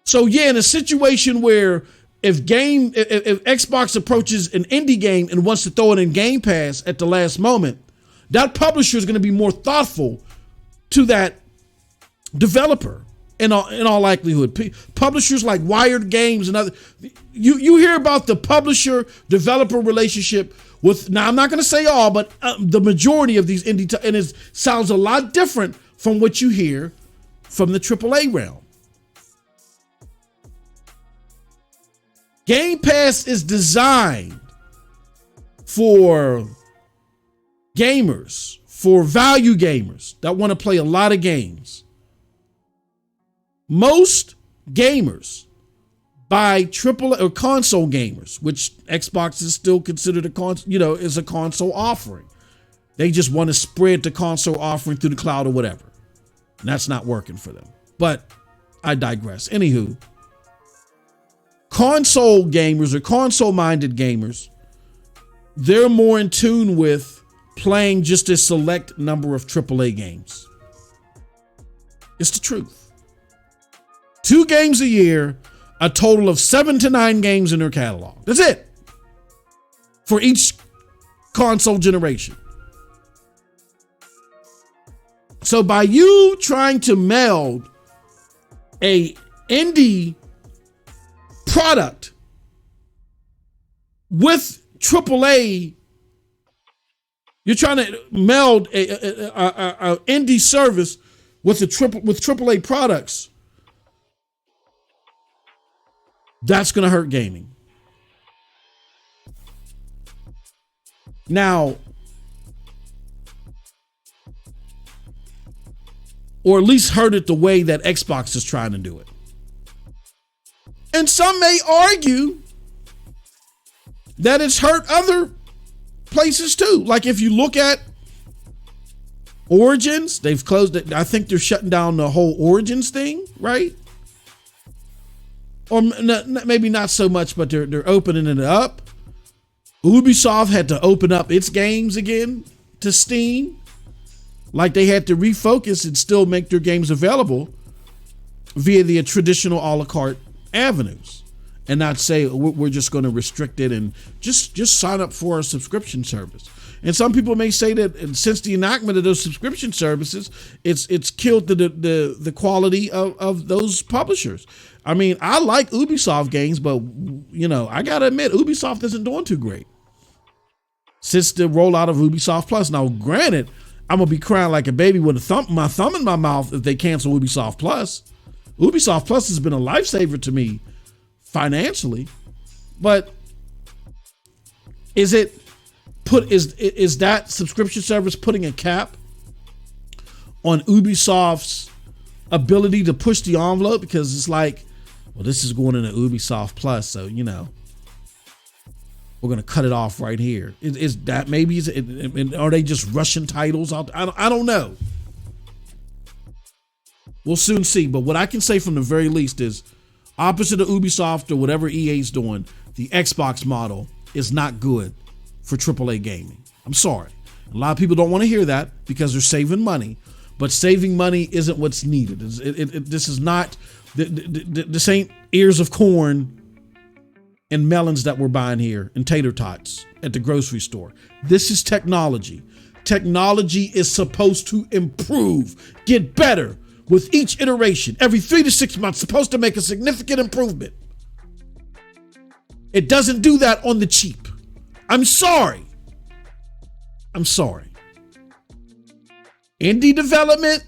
So yeah, in a situation where if Xbox approaches an indie game and wants to throw it in Game Pass at the last moment, that publisher is going to be more thoughtful to that developer in all likelihood. Publishers like Wired Games and other, you hear about the publisher developer relationship with, now I'm not going to say all, but the majority of these indie, and it sounds a lot different from what you hear from the AAA realm. Game Pass is designed for gamers, for value gamers that want to play a lot of games. Most gamers buy AAA or console gamers, which Xbox is still considered is a console offering. They just want to spread the console offering through the cloud or whatever. And that's not working for them. But I digress. Anywho, console gamers or console-minded gamers, they're more in tune with playing just a select number of AAA games. It's the truth. 2 games a year, a total of 7 to 9 games in their catalog. That's it. For each console generation. So by you trying to meld a indie product with AAA, you're trying to meld a indie service with AAA products. That's going to hurt gaming. Now, or at least hurt it the way that Xbox is trying to do it. And some may argue that it's hurt other places too. Like if you look at Origins, they've closed it. I think they're shutting down the whole Origins thing, right? Or maybe not so much, but they're opening it up. Ubisoft had to open up its games again to Steam. Like they had to refocus and still make their games available via the traditional a la carte avenues. and not say we're just going to restrict it and just sign up for a subscription service. And some people may say that since the enactment of those subscription services, it's killed the quality of those publishers. I mean, I like Ubisoft games, but I gotta admit, Ubisoft isn't doing too great since the rollout of Ubisoft Plus. Now, granted, I'm gonna be crying like a baby with my thumb in my mouth if they cancel Ubisoft Plus. Ubisoft Plus has been a lifesaver to me financially, but is that subscription service putting a cap on Ubisoft's ability to push the envelope? Because it's like, well, this is going into Ubisoft Plus, so we're going to cut it off right here. Is that maybe? Are they just rushing titles out? I don't know. We'll soon see. But what I can say from the very least is, opposite of Ubisoft or whatever EA's doing, the Xbox model is not good for AAA gaming. I'm sorry. A lot of people don't want to hear that because they're saving money. But saving money isn't what's needed. This is not. This ain't ears of corn and melons that we're buying here and tater tots at the grocery store. This is technology. Technology is supposed to improve, get better with each iteration. Every 3 to 6 months, supposed to make a significant improvement. It doesn't do that on the cheap. I'm sorry. Indie development,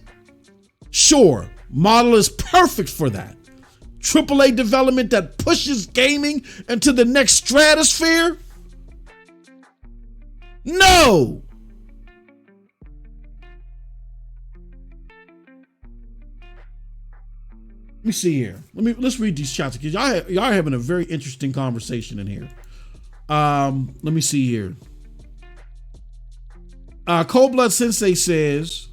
sure. Model is perfect for that. AAA development that pushes gaming into the next stratosphere? No. Let me see here. Let's read these chats because y'all are having a very interesting conversation in here. Let me see here. Cold Blood Sensei says,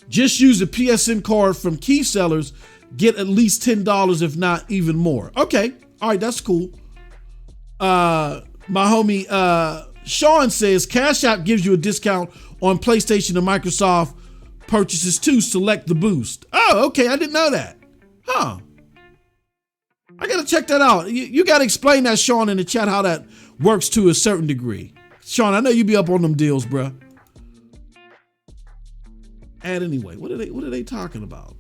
just use a PSN card from key sellers, get at least $10, if not even more. Okay. All right. That's cool. My homie, Sean says CashApp gives you a discount on PlayStation and Microsoft purchases too. Select the boost. Oh, okay. I didn't know that. Huh. I got to check that out. You got to explain that, Sean, in the chat, how that works to a certain degree. Sean, I know you be up on them deals, bruh. And anyway, what are they talking about?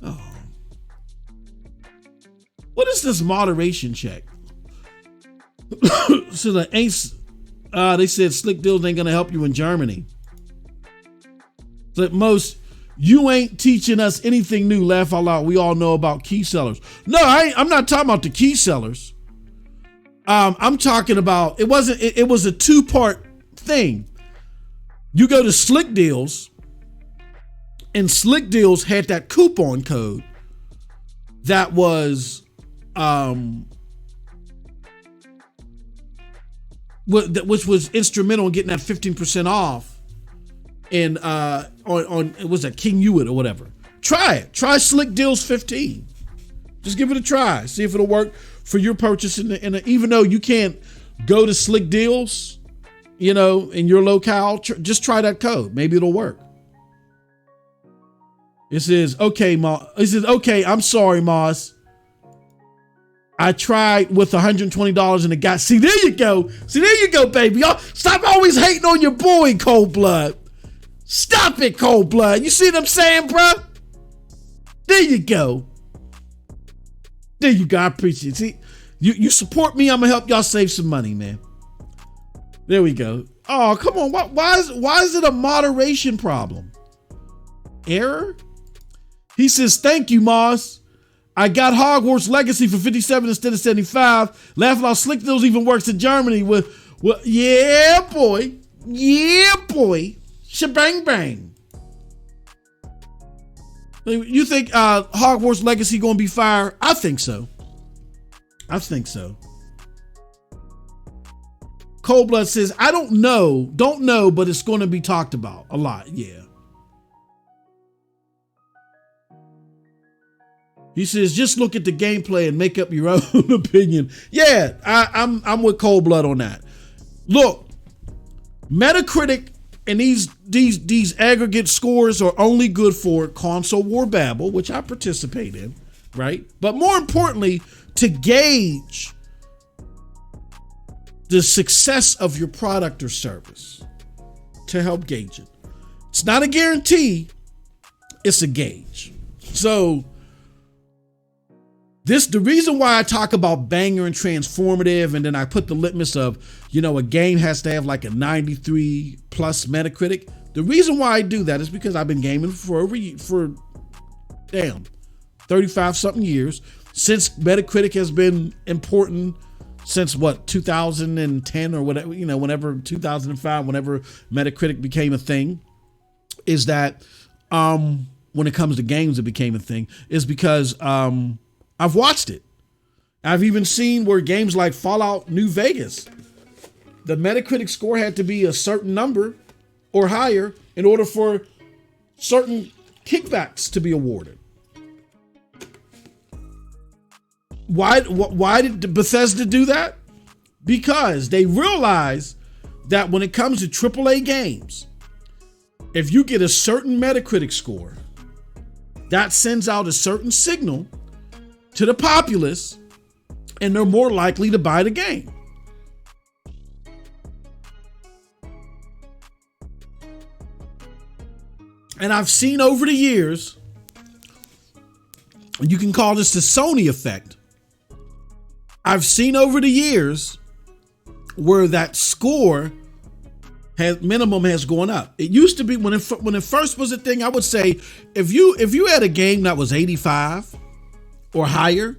Oh. What is this moderation check? So they said slick deals ain't gonna help you in Germany. So most, you ain't teaching us anything new. Laugh out loud. We all know about key sellers. No, I'm not talking about the key sellers. I'm talking about, it was a 2-part thing. You go to Slick Deals, and Slick Deals had that coupon code that was which was instrumental in getting that 15% off and on it was a King Hewitt or whatever. Try it. Try Slick Deals 15. Just give it a try. See if it'll work for your purchase even though you can't go to Slick Deals, in your locale, just try that code. Maybe it'll work. It says, okay, okay, I'm sorry, Moss. I tried with $120 and it got, see, there you go. See, there you go, baby. Y'all stop always hating on your boy, Cold Blood. Stop it, Cold Blood. You see what I'm saying, bro? There you go. There you go. I appreciate it. See, you support me. I'm gonna help y'all save some money, man. There we go. Oh, come on. Why is it a moderation problem? Error? He says, thank you, Moss. I got Hogwarts Legacy for 57 instead of 75. Laughing out Slick Deals even works in Germany with yeah, boy. Yeah, boy. Shebang bang. You think Hogwarts Legacy gonna be fire? I think so. Cold Blood says, I don't know, but it's gonna be talked about a lot. Yeah. He says, just look at the gameplay and make up your own opinion. Yeah, I'm with Cold Blood on that. Look, Metacritic and these aggregate scores are only good for Console War Babble, which I participate in. right? But more importantly, to gauge the success of your product or service, to help gauge it. It's not a guarantee, it's a gauge. So the reason why I talk about banger and transformative, and then I put the litmus of, a game has to have like a 93 plus Metacritic. The reason why I do that is because I've been gaming for 35 something years, since Metacritic has been important since 2010 or whatever, whenever 2005, whenever Metacritic became a thing, is that when it comes to games, it became a thing, is because I've watched it. I've even seen where games like Fallout New Vegas, the Metacritic score had to be a certain number or higher in order for certain kickbacks to be awarded. Why did Bethesda do that? Because they realize that when it comes to AAA games, if you get a certain Metacritic score, that sends out a certain signal to the populace, and they're more likely to buy the game. And I've seen over the years, you can call this the Sony effect. I've seen over the years where that score minimum has gone up. It used to be when it first was a thing, I would say if you had a game that was 85 or higher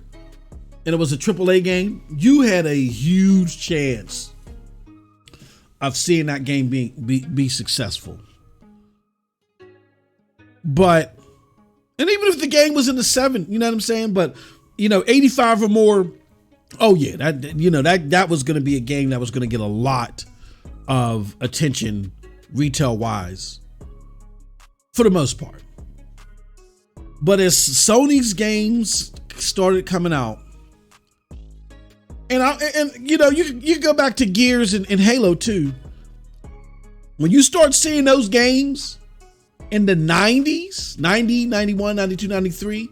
and it was a AAA game, you had a huge chance of seeing that game be successful. But, and even if the game was in the 7, you know what I'm saying? But, 85 or more, oh yeah, that was going to be a game that was going to get a lot of attention retail wise for the most part. But as Sony's games started coming out, and you go back to Gears and Halo 2, when you start seeing those games in the 90s, 90, 91, 92, 93,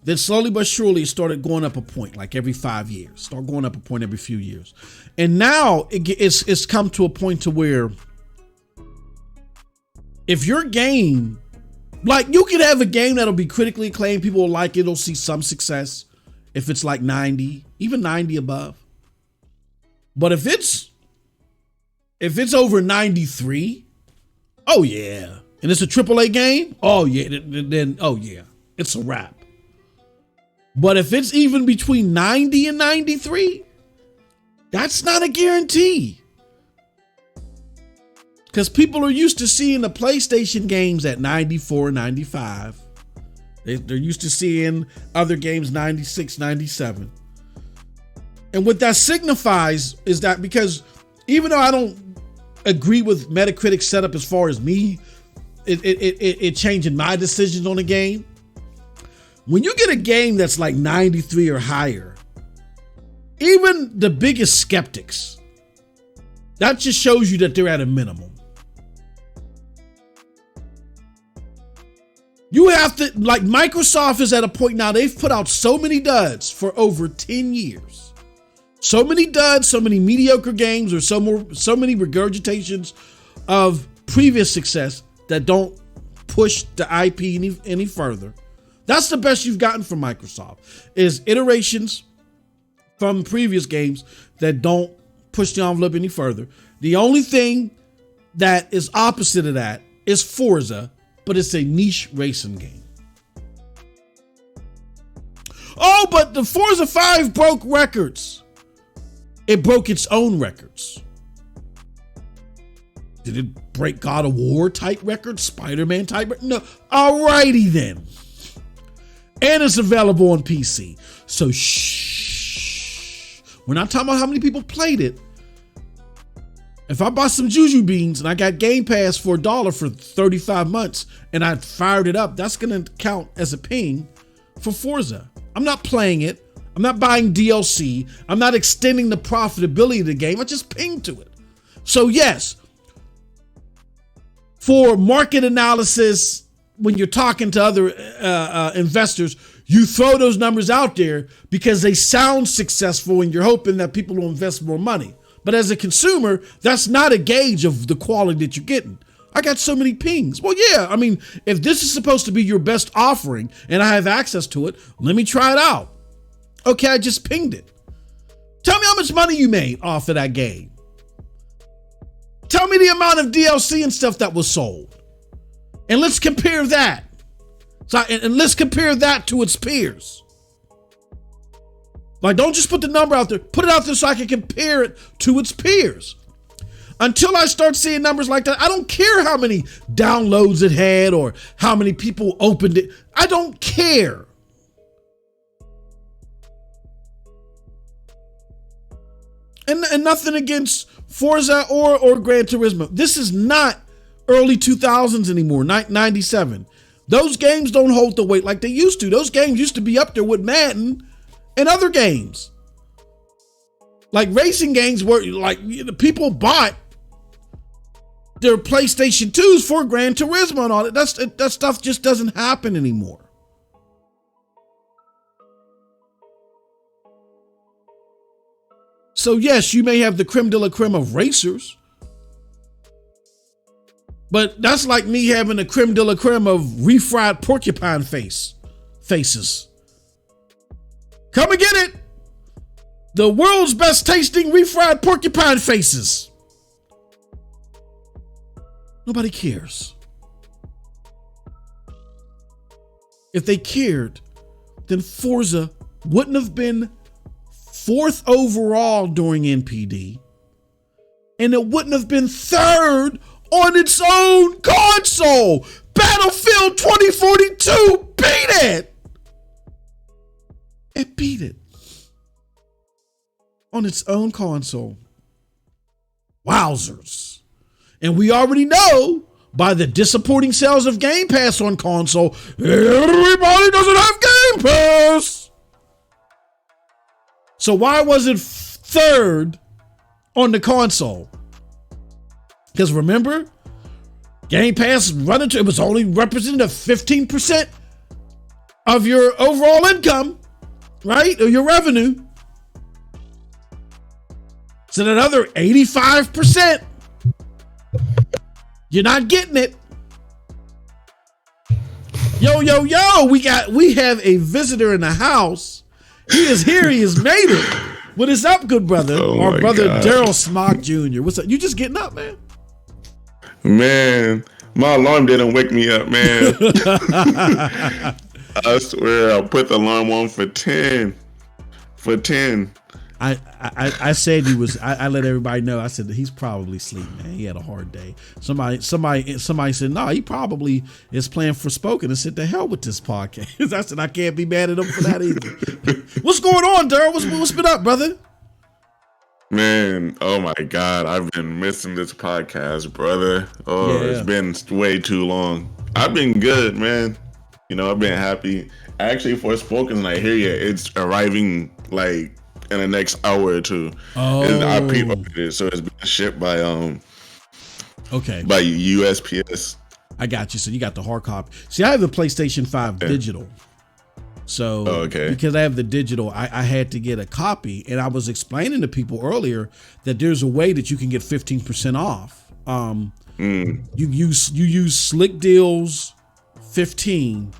then slowly but surely it started going up a point, like every 5 years. Start going up a point every few years. And now it's come to a point to where if your game, like you could have a game that'll be critically acclaimed, people will like it, it'll see some success if it's like 90, even 90 above. But if it's over 93, oh yeah. And it's a AAA game, oh yeah, then oh yeah, it's a wrap. But if it's even between 90 and 93, that's not a guarantee. Because people are used to seeing the PlayStation games at 94, 95. They're used to seeing other games 96, 97. And what that signifies is that, because even though I don't agree with Metacritic's setup as far as me, it changing my decisions on a game, when you get a game that's like 93 or higher, even the biggest skeptics, that just shows you that they're at a minimum. You have to, like, Microsoft is at a point now, they've put out so many duds for over 10 years. So many duds, so many mediocre games, or so many regurgitations of previous success that don't push the IP any further. That's the best you've gotten from Microsoft, is iterations from previous games that don't push the envelope any further. The only thing that is opposite of that is Forza, but it's a niche racing game. Oh, but the Forza 5 broke records. It broke its own records. Did it break God of War type records? Spider-Man type records? No. Alrighty then. And it's available on PC. So shh. We're not talking about how many people played it. If I bought some Juju beans and I got Game Pass for $1 for 35 months and I fired it up, that's going to count as a ping for Forza. I'm not playing it. I'm not buying DLC. I'm not extending the profitability of the game. I just pinged to it. So yes, for market analysis, when you're talking to other investors, you throw those numbers out there because they sound successful and you're hoping that people will invest more money. But as a consumer, that's not a gauge of the quality that you're getting. I got so many pings. Well, yeah, I mean, if this is supposed to be your best offering and I have access to it, let me try it out. Okay, I just pinged it. Tell me how much money you made off of that game. Tell me the amount of DLC and stuff that was sold. And let's compare that. And let's compare that to its peers. Like, don't just put the number out there. Put it out there so I can compare it to its peers. Until I start seeing numbers like that, I don't care how many downloads it had or how many people opened it. I don't care. And nothing against Forza or Gran Turismo. This is not early 2000s anymore, 97. Those games don't hold the weight like they used to. Those games used to be up there with Madden and other games. Like racing games where like people bought their PlayStation 2s for Gran Turismo and all that. That stuff just doesn't happen anymore. So yes, you may have the creme de la creme of racers, but that's like me having a creme de la creme of refried porcupine faces. Come and get it. The world's best tasting refried porcupine faces. Nobody cares. If they cared, then Forza wouldn't have been 4th overall during NPD, and it wouldn't have been 3rd on its own console. Battlefield 2042 beat it. It beat it on its own console. Wowzers. And we already know by the disappointing sales of Game Pass on console, everybody doesn't have Game Pass. So why was it 3rd on the console? Because remember, Game Pass it was only representing 15% of your overall income, right? Or your revenue. So that other 85%, you're not getting it. Yo, we have a visitor in the house. He is here. He has made it. What is up, good brother? Our brother Daryl Smock Jr. What's up? You just getting up, man?
Man, my alarm didn't wake me up, man. I swear, I put the alarm on for 10.
I said he was. I let everybody know. I said that he's probably asleep, man. He had a hard day. Somebody said, no, he probably is playing Forspoken and said, the hell with this podcast. I said, I can't be mad at him for that either. What's going on, Daryl? What's been up, brother?
Man, oh my God, I've been missing this podcast, brother. Oh, yeah. It's been way too long. I've been good, man. You know, I've been happy. Actually, Forspoken, I hear you, it's arriving like in the next hour or two. Oh, I pre-ordered it, so it's been shipped by by USPS.
I got you. So you got the hard copy. See, I have the PlayStation 5 digital. So because I have the digital, I had to get a copy, and I was explaining to people earlier that there's a way that you can get 15% off. You use Slick Deals 15.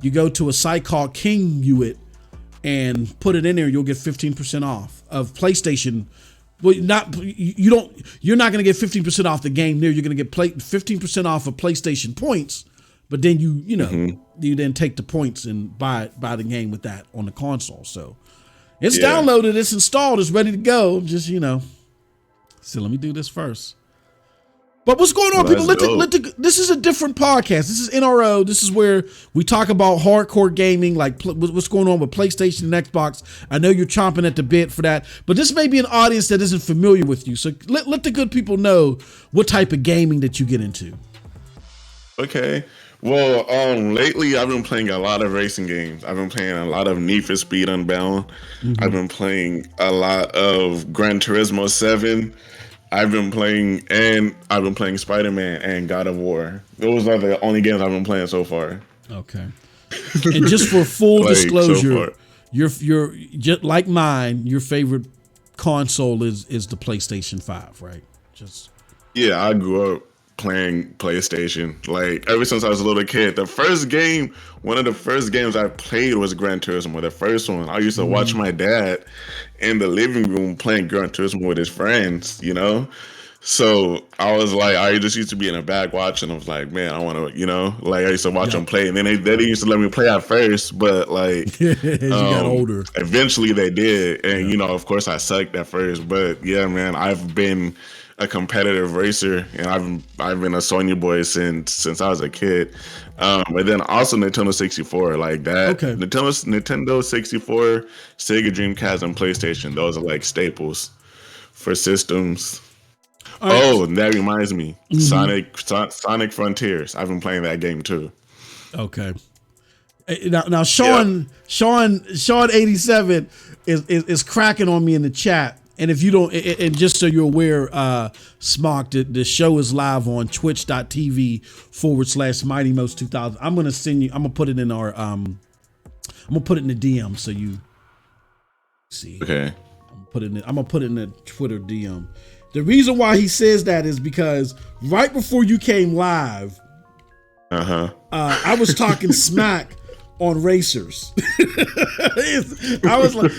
You go to a site called King Hewitt and put it in there. You'll get 15% off of PlayStation. Well, you're not going to get 15% off the game there. You're going to get 15% off of PlayStation points. But then you then take the points and buy the game with that on the console. So it's downloaded, it's installed, it's ready to go. Just so let me do this first. But what's going on, people? This is a different podcast. This is NRO. This is where we talk about hardcore gaming, like what's going on with PlayStation and Xbox. I know you're chomping at the bit for that, but this may be an audience that isn't familiar with you. So let the good people know what type of gaming that you get into.
Okay. Well, lately I've been playing a lot of racing games. I've been playing a lot of Need for Speed Unbound. Mm-hmm. I've been playing a lot of Gran Turismo 7. I've been playing Spider-Man and God of War. Those are the only games I've been playing so far.
Okay. And just for full
Like,
disclosure,
so
you're just like mine. Your favorite console is the PlayStation 5, right? Just
yeah, I grew up playing PlayStation. Like ever since I was a little kid. One of the first games I played was Gran Turismo. The first one. I used to watch my dad in the living room playing Gran Turismo with his friends, you know? So I was like, I just used to be in the back watching. I was like, man, I want to, you know, like I used to watch them play. And then they didn't used to let me play at first, but like,
as you got older,
eventually they did. And, you know, of course I sucked at first, but yeah, man, I've been a competitive racer and I've been a Sony boy since I was a kid. But then also Nintendo 64, like that.
Okay.
Nintendo 64, Sega Dreamcast, and PlayStation. Those are like staples for systems. Right. Oh, that reminds me. Sonic Frontiers. I've been playing that game too.
Okay. Now Sean 87 is cracking on me in the chat. And if you don't, and just so you're aware, Smock, the show is live on twitch.tv/MightyMost2000. I'm gonna send you. I'm gonna put it in our. I'm gonna put it in the DM so you see.
Okay.
I'm gonna put it in the Twitter DM. The reason why he says that is because right before you came live, I was talking smack on racers. I was like,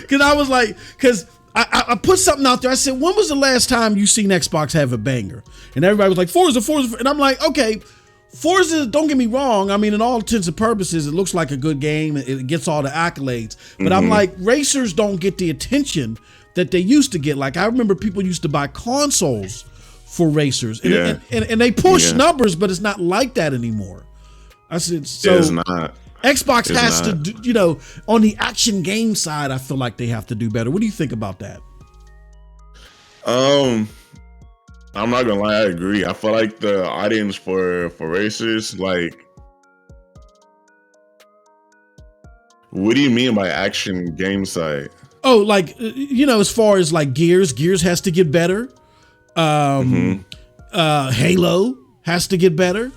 because I put something out there. I said, when was the last time you seen Xbox have a banger? And everybody was like, Forza. And I'm like, okay, Forza, don't get me wrong. I mean, in all intents and purposes, it looks like a good game. It gets all the accolades. But I'm like, racers don't get the attention that they used to get. Like, I remember people used to buy consoles for racers. And, and they push numbers, but it's not like that anymore. I said, so
it's not.
Xbox has to do, you know, on the action game side, I feel like they have to do better. What do you think about that?
I'm not gonna lie, I agree. I feel like the audience for racers, like, what do you mean by action game side?
Oh, like, you know, as far as like Gears has to get better. Halo has to get better.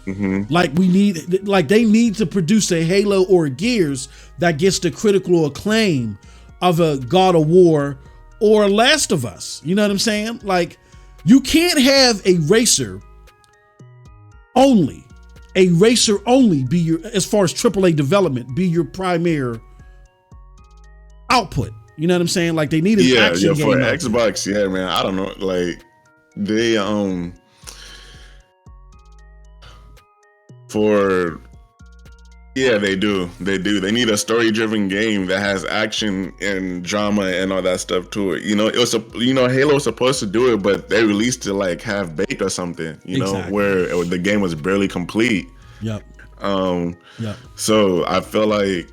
Like they need to produce a Halo or a Gears that gets the critical acclaim of a God of War or a Last of Us. You know what I'm saying? Like, you can't have a racer only be your, as far as AAA development, be your primary output. You know what I'm saying? Like, they need an action game.
For Xbox, yeah, man. I don't know. Like, they they do. They need a story-driven game that has action and drama and all that stuff to it. You know, Halo was supposed to do it, but they released it like half baked or something. You know, where the game was barely complete.
Yep.
So I feel like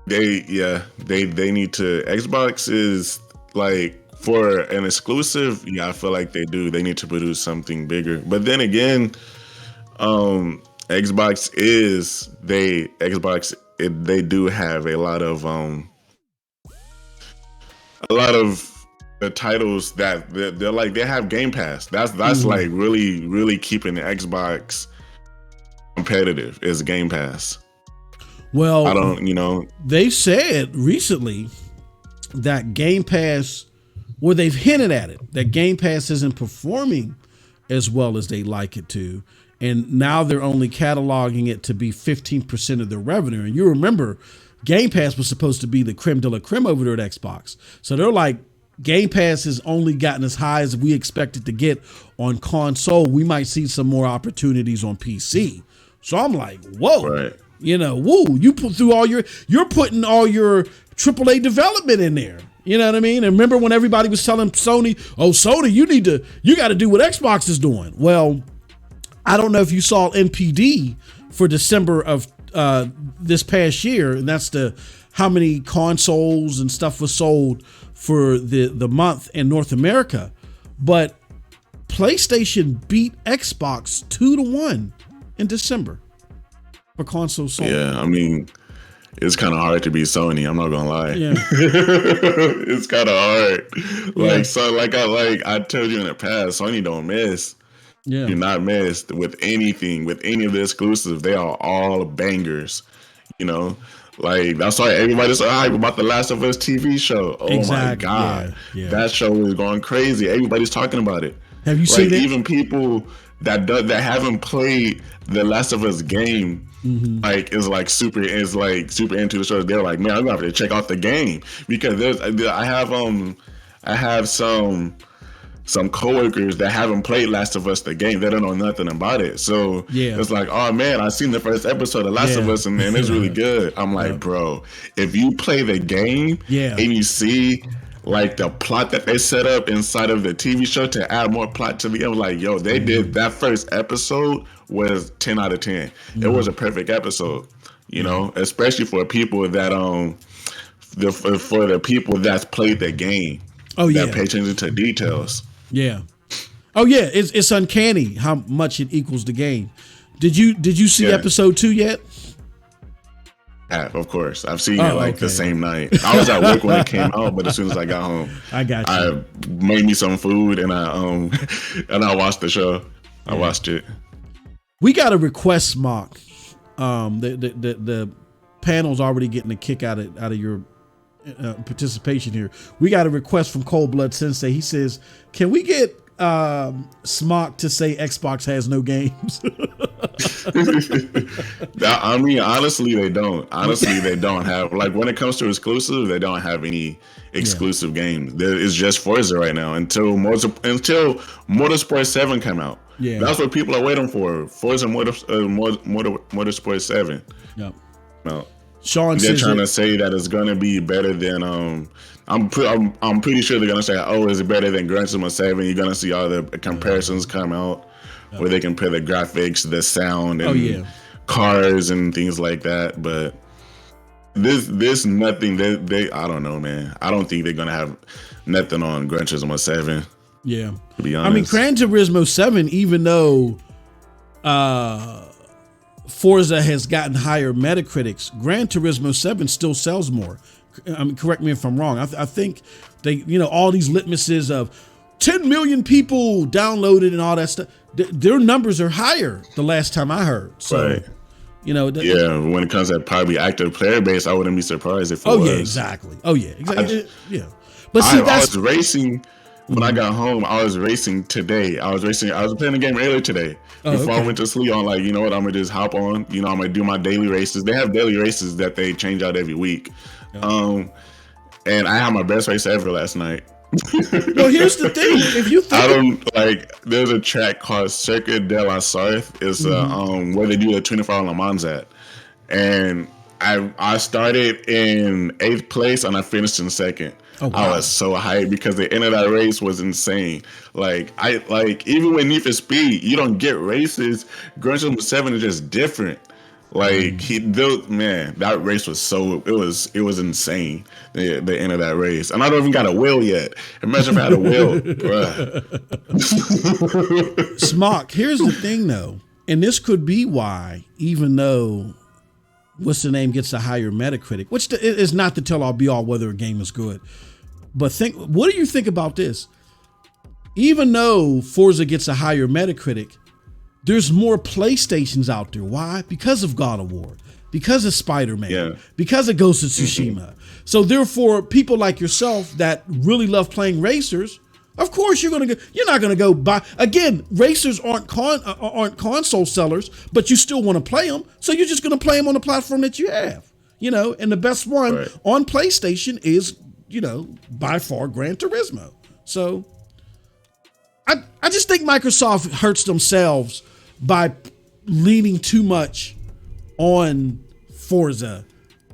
they need to. Xbox is like, for an exclusive. Yeah, I feel like they do. They need to produce something bigger. But then again, Xbox they do have a lot of the titles that they're like, they have Game Pass. That's like really keeping the Xbox competitive is Game Pass.
Well,
I don't, you know,
they said recently that Game Pass, well, they've hinted at it, that Game Pass isn't performing as well as they like it to. And now they're only cataloging it to be 15% of their revenue. And you remember, Game Pass was supposed to be the creme de la creme over there at Xbox. So they're like, Game Pass has only gotten as high as we expected to get on console. We might see some more opportunities on PC. So I'm like, whoa,
right.
You know, woo, you're putting all your AAA development in there. You know what I mean? And remember when everybody was telling Sony, oh, Sony, you got to do what Xbox is doing. Well, I don't know if you saw NPD for December of this past year, and that's how many consoles and stuff was sold for the month in North America. But PlayStation beat Xbox 2-1 in December for console sold.
Yeah, I mean, it's kind of hard to beat Sony. I'm not gonna lie.
Yeah.
It's kind of hard. Like, so, like I told you in the past, Sony don't miss. Do not miss with anything, with any of the exclusives. They are all bangers. You know, like that's why everybody's so hype about the Last of Us TV show. Oh
Exactly.
my god,
Yeah.
that show is going crazy. Everybody's talking about it.
Have you seen it?
Even people that haven't played the Last of Us game, like is super into the show. They're like, man, I'm gonna have to check out the game because I have some coworkers that haven't played Last of Us the game. They don't know nothing about it. So it's like, oh man, I seen the first episode of Last of Us and it's really good. I'm like, bro, if you play the game and you see like the plot that they set up inside of the TV show to add more plot to the game, like, yo, they did that first episode was 10 out of 10. It was a perfect episode, you know, especially for people that for the people that's played the game. That pay attention to details.
Yeah. Oh yeah, it's uncanny how much it equals the game. Did you see episode 2 yet?
Of course, I've seen it the same night. I was at work when it came out, but as soon as I got home, I made me some food and I watched the show. I watched it.
We got a request, Mock. The panel's already getting a kick out of your participation here. We got a request from Cold Blood Sensei. He says, "Can we get Smock to say Xbox has no games?"
I mean, honestly, they don't. Honestly, they don't have, like, when it comes to exclusive, they don't have any exclusive games. It's just Forza right now until Motorsport 7 come out. Yeah, that's what people are waiting for. Forza Motorsport 7.
Yep.
No.
Sean
they're
says
trying to say that it's gonna be better than I'm pretty sure they're gonna say, oh, is it better than Gran Turismo 7? You're gonna see all the comparisons come out where they compare the graphics, the sound, and cars and things like that. But this nothing. They I don't know, man. I don't think they're gonna have nothing on Gran Turismo 7.
Yeah,
to be honest.
I mean, Gran Turismo 7, even though Forza has gotten higher Metacritics, Gran Turismo 7 still sells more. I mean, correct me if I'm wrong. I think they, all these litmuses of 10 million people downloaded and all that stuff, their numbers are higher the last time I heard. So,
right.
When
it comes to probably active player base, I wouldn't be surprised if it was.
Yeah, exactly. Oh, yeah, exactly. But see,
I was racing. When I got home, I was racing today. I was playing the game earlier today. Before I went to sleep, I'm like, you know what? I'm going to just hop on. I'm going to do my daily races. They have daily races that they change out every week. And I had my best race ever last night.
Well, here's the thing. If you think
there's a track called Circuit de la Sarthe. It's where they do the 24-hour Le Mans at. And I started in 8th place and I finished in 2nd. Oh, wow. I was so hyped because the end of that race was insane. Even with Need for Speed, you don't get races. Gran Turismo 7 is just different. That race was it was insane. The end of that race, and I don't even got a wheel yet. Imagine if I had a wheel, bruh.
Smock, here's the thing though, and this could be why, even though what's the name gets a higher Metacritic, which is not the tell-all be-all whether a game is good. But what do you think about this? Even though Forza gets a higher Metacritic, there's more PlayStations out there. Why? Because of God of War, because of Spider-Man, because of Ghost of Tsushima. So therefore, people like yourself that really love playing racers, of course you're not gonna go buy. Again, racers aren't console sellers, but you still want to play them. So you're just gonna play them on the platform that you have. And the best one on PlayStation is, by far Gran Turismo. So I just think Microsoft hurts themselves by leaning too much on Forza,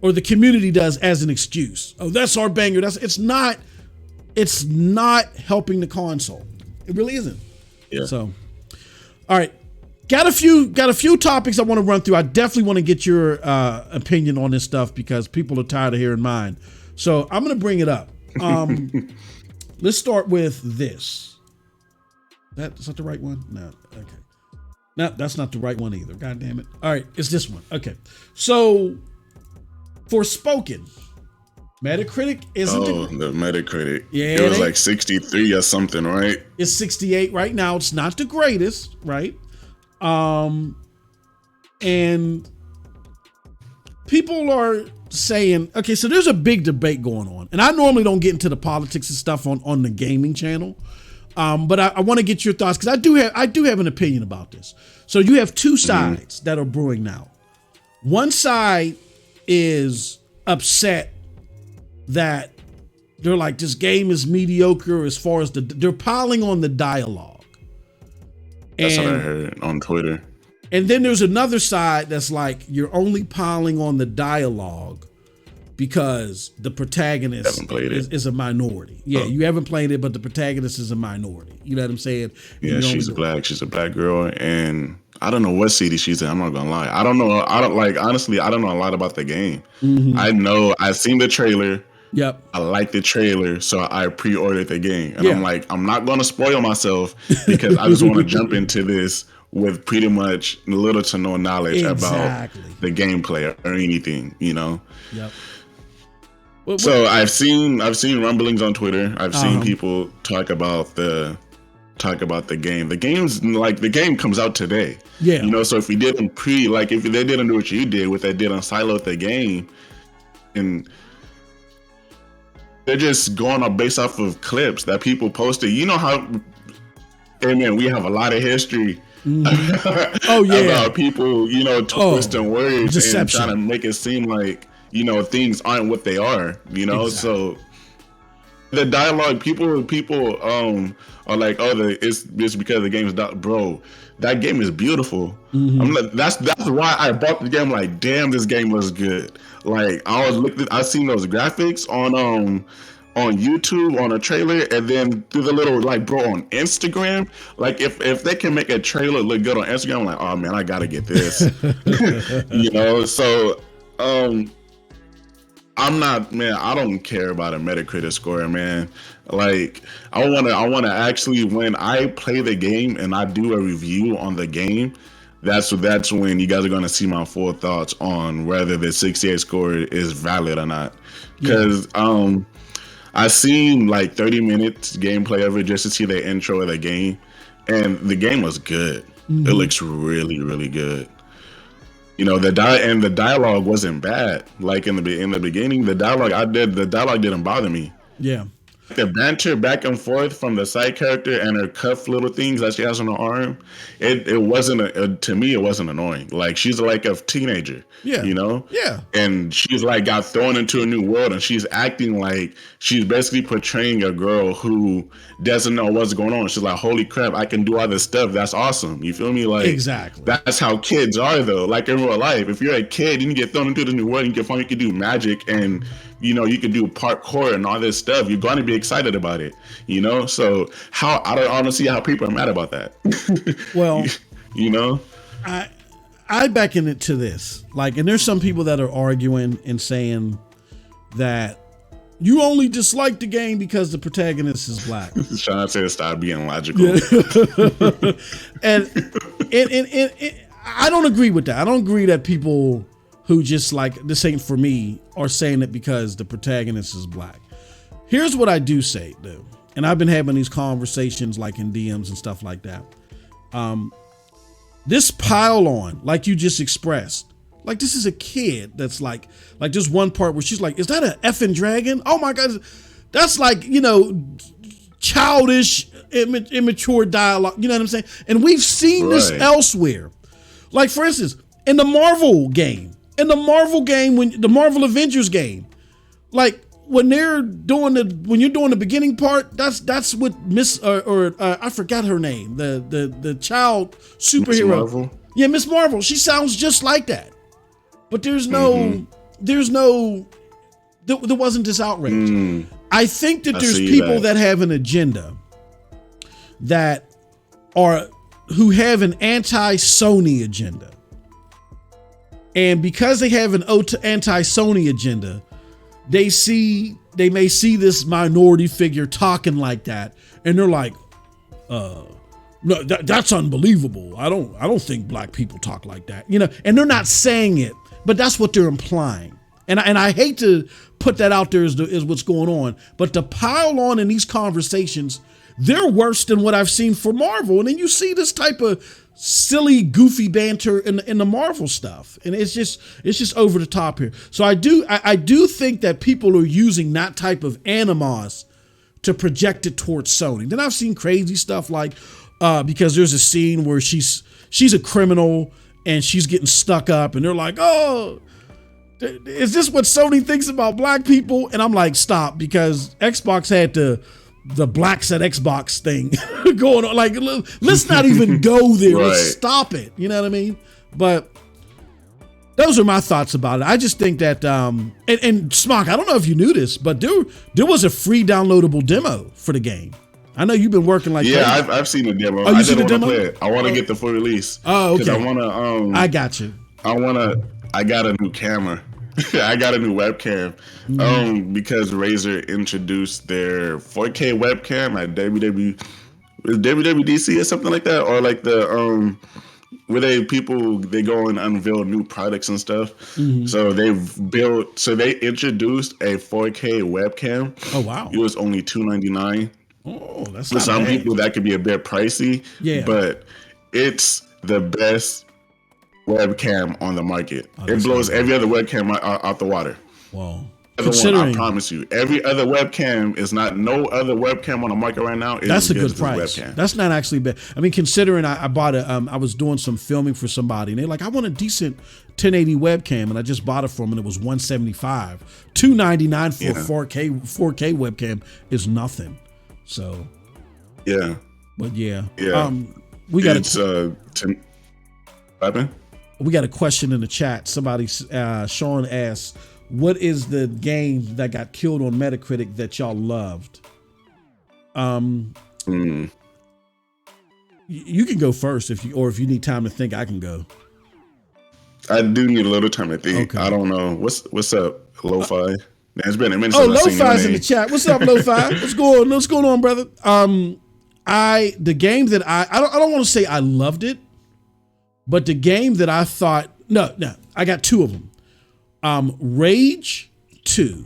or the community does, as an excuse. Oh, that's our banger. It's not helping the console. It really isn't.
Yeah.
So, all right. Got a few topics I want to run through. I definitely want to get your opinion on this stuff because people are tired of hearing mine. So I'm going to bring it up. Let's start with this. Is that the right one? No. Okay. No, that's not the right one either. God damn it. All right. It's this one. Okay. So Forspoken. Metacritic isn't
the Metacritic.
Yeah.
It was like 63 or something, right?
It's 68 right now. It's not the greatest, right? And people are saying, okay, so there's a big debate going on, and I normally don't get into the politics and stuff on the gaming channel, but I want to get your thoughts because I do have an opinion about this. So you have two sides that are brewing now. One side is upset that they're like, this game is mediocre as far as they're piling on the dialogue.
That's what I heard on Twitter.
And then there's another side that's like, you're only piling on the dialogue because the protagonist is a minority. Yeah, you haven't played it, but the protagonist is a minority. You know what I'm saying?
Yeah, she's black. She's a black girl, and I don't know what city she's in. I'm not gonna lie. I don't know. Honestly, I don't know a lot about the game. I've seen the trailer.
Yep.
I like the trailer, so I pre-ordered the game. And I'm like, I'm not gonna spoil myself because I just want to jump into this with pretty much little to no knowledge about the gameplay or anything, you know.
Yep.
So I've seen rumblings on Twitter. I've seen people talk about the game. The game comes out today.
Yeah.
You know, so if we didn't if they didn't do what you did, what they did on siloed the game, and they're just going up based off of clips that people posted. You know how, man, we have a lot of history. About people, you know, twisting words and trying to make it seem like, you know, things aren't what they are, you know. So the dialogue, people are like, it's because the game is bro. That game is beautiful. I'm like, that's why I bought the game. Like, damn, this game looks good. Like, I seen those graphics on YouTube on a trailer, and then through the little, like, bro, on Instagram. Like, if they can make a trailer look good on Instagram, I'm like, oh man, I gotta get this. You know, so I don't care about a Metacritic score, man. Like, I wanna actually, when I play the game and I do a review on the game, that's when you guys are gonna see my full thoughts on whether the 68 score is valid or not. Because I seen like 30 minutes gameplay of it just to see the intro of the game, and the game was good. It looks really, really good. You know, the dialogue wasn't bad. Like in the beginning, the dialogue didn't bother me.
Yeah.
The banter back and forth from the side character and her cuff little things that she has on her arm, it wasn't to me, it wasn't annoying. Like, she's like a teenager, you know?
Yeah.
And she's like got thrown into a new world, and she's acting like she's basically portraying a girl who doesn't know what's going on. She's like, holy crap, I can do all this stuff. That's awesome. You feel me? Like,
exactly. That's
how kids are, though. Like, in real life, if you're a kid and you get thrown into the new world, you can do magic, and you know, you can do parkour and all this stuff. You're going to be excited about it, you know? So I don't see how people are mad about that.
Well,
you know,
I beckon it to this, like, and there's some people that are arguing and saying that you only dislike the game because the protagonist is black.
Sean said stop being logical.
Yeah. and I don't agree with that. I don't agree that people who just like, this ain't for me, are saying it because the protagonist is black. Here's what I do say, though, and I've been having these conversations like in DMs and stuff like that. This pile on, like you just expressed, like this is a kid that's like there's one part where she's like, is that an effing dragon? Oh my God. That's like, you know, childish, immature dialogue. You know what I'm saying? And we've seen this elsewhere. Like, for instance, in the Marvel game, when the Marvel Avengers game, like when you're doing the beginning part, that's what I forgot her name, the child superhero. Miss Marvel. Yeah, Miss Marvel. She sounds just like that, but there wasn't this outrage. I think that there's people that have an agenda who have an anti-Sony agenda. And because they have an anti-Sony agenda, they may see this minority figure talking like that, and they're like, no, that's unbelievable. I don't think black people talk like that. You know, and they're not saying it, but that's what they're implying. And I hate to put that out there as what's going on, but to pile on in these conversations they're worse than what I've seen for Marvel. And then you see this type of silly, goofy banter in the Marvel stuff, and it's just over the top here. So I do think that people are using that type of animos to project it towards Sony. Then I've seen crazy stuff like because there's a scene where she's a criminal and she's getting stuck up, and they're like, "Oh, is this what Sony thinks about black people?" And I'm like, stop, because Xbox had the blacks at Xbox thing going on. Like, let's not even go there. Right. Let's stop it. You know what I mean? But those are my thoughts about it. I just think that, and Smock, I don't know if you knew this, but there was a free downloadable demo for the game. I know you've been working like
that. Yeah, I've seen the demo.
Oh, you seen the demo?
Play it. I want to get the full release.
Oh, okay.
I want to.
I got you.
I got a new camera. I got a new webcam. Because Razer introduced their 4K webcam at WWDC or something like that, or like the where they go and unveil new products and stuff. Mm-hmm. So they introduced a 4K webcam.
Oh wow!
It was only $299.
Oh, that's
for some people that could be a bit pricey. Yeah, but it's the best webcam on the market. It blows every other webcam out the water.
Wow.
I promise you, every other webcam is not. No other webcam on the market right now is
that's a good price. Webcam. That's not actually bad. I mean, considering I bought I was doing some filming for somebody, and they're like, I want a decent 1080 webcam, and I just bought it for them, and it was $175. $299 for a 4K webcam is nothing. So,
yeah.
But yeah.
We got
we got a question in the chat. Somebody, Sean asks, what is the game that got killed on Metacritic that y'all loved? You can go first if you need time to think. I can go.
I do need a little time to think. Okay. I don't know. What's up, Lo-Fi? It's been a minute.
Oh, Lo-Fi's in the chat. What's up, Lo-Fi? What's going on, brother? The game that I don't want to say I loved it, but the game that I thought no, I got two of them. Rage 2,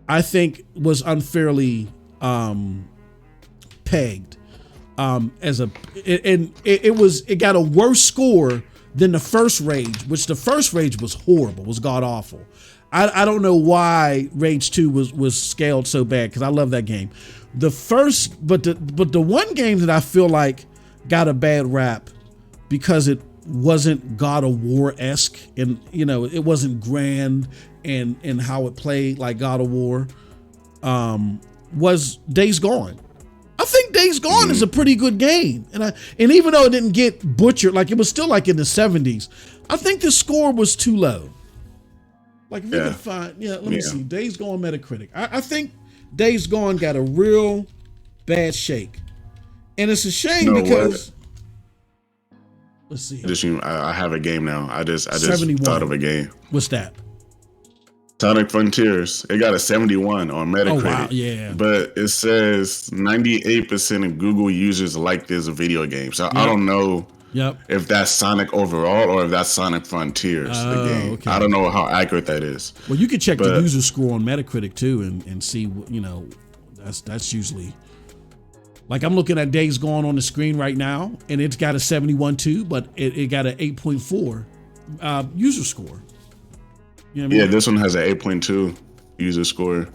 I think was unfairly pegged as it got a worse score than the first Rage, which the first Rage was horrible, was god awful. I don't know why Rage 2 was scaled so bad, because I love that game. The first, but the one game that I feel like got a bad rap because it wasn't God of War-esque, and it wasn't grand and how it played like God of War, was Days Gone. I think Days Gone is a pretty good game, and even though it didn't get butchered, like it was still like in the 70s, I think the score was too low. Like if you can find, let me see, Days Gone Metacritic. I think Days Gone got a real bad shake, and it's a shame because. Let's see.
I have a game now. I just
71.
Thought of a game.
What's that?
Sonic Frontiers. It got a 71 on Metacritic.
Oh wow, yeah.
But it says 98% of Google users like this video game. So I don't know if that's Sonic overall or if that's Sonic Frontiers, the game. Okay. I don't know how accurate that is.
Well, you can check the user score on Metacritic too and see, that's usually. Like I'm looking at Days Gone on the screen right now, and it's got a 71 too, but it got an 8.4 user score. You know what I mean?
Yeah, this one has an 8.2 user score.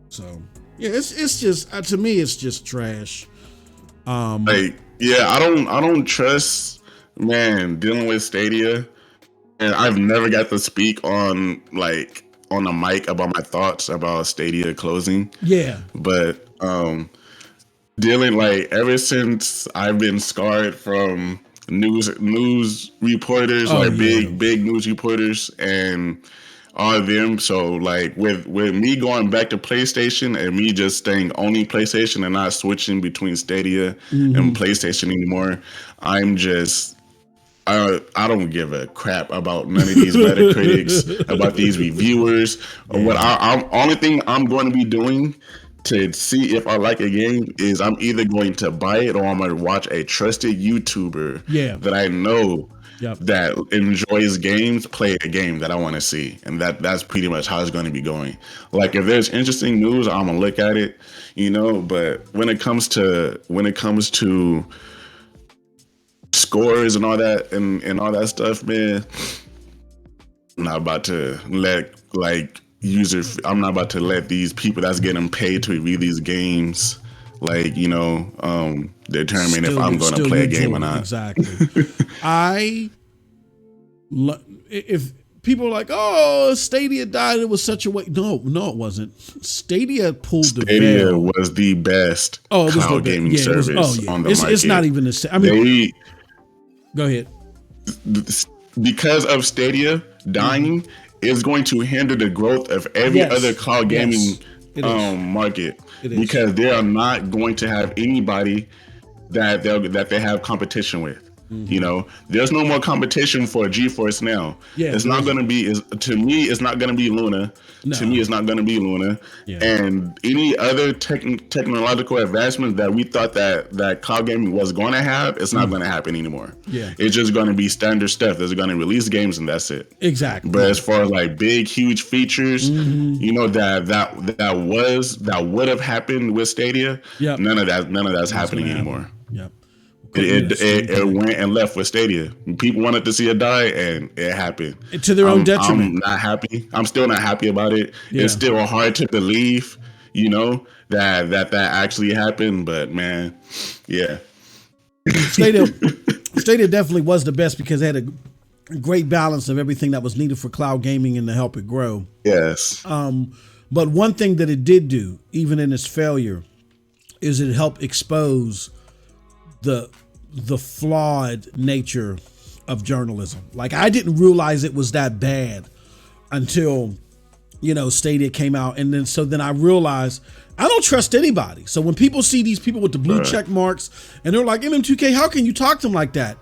So yeah, it's just to me it's just trash.
I don't trust, man, dealing with Stadia, and I've never got to speak on the mic about my thoughts about Stadia closing.
Yeah,
but dealing ever since I've been scarred from news reporters, big news reporters and all of them. So with me going back to PlayStation and me just staying only PlayStation and not switching between Stadia and PlayStation anymore, I'm just I don't give a crap about none of these Metacritics, about these reviewers. Yeah. Only thing I'm going to be doing to see if I like a game is I'm either going to buy it or I'm going to watch a trusted YouTuber that I know that enjoys games play a game that I want to see, and that's pretty much how it's going to be going. Like if there's interesting news, I'm gonna look at it, But when it comes to scores and all that and all that stuff, man, I'm not about to let I'm not about to let these people that's getting paid to review these games determine if I'm going to play a game or not.
Exactly. If people are like, oh, Stadia died, it was such a way. No, it wasn't. Stadia pulled the veil.
Stadia was the best cloud gaming service on the market.
It's not even the same. I mean, go ahead.
Because of Stadia dying, is going to hinder the growth of every other cloud gaming market, because they are not going to have anybody that they have competition with. There's no more competition for GeForce now. It's not going to be. To me, it's not going to be Luna. No. To me, it's not going to be Luna. And any other technological advancement that we thought that cloud gaming was going to have, it's not going to happen anymore. It's just going to be standard stuff. They're going to release games and that's it. Exactly. But as far as like big, huge features, that would have happened with Stadia. None of that's happening anymore. It went and left with Stadia. People wanted to see it die, and it happened.
To their own detriment.
I'm not happy. I'm still not happy about it. It's still hard to believe, that actually happened. But man,
Stadia definitely was the best because it had a great balance of everything that was needed for cloud gaming and to help it grow.
Yes.
But one thing that it did do, even in its failure, is it helped expose the flawed nature of journalism. Like I didn't realize it was that bad until, Stadia came out. And then I realized I don't trust anybody. So when people see these people with the blue check marks and they're like, MM2K, how can you talk to them like that?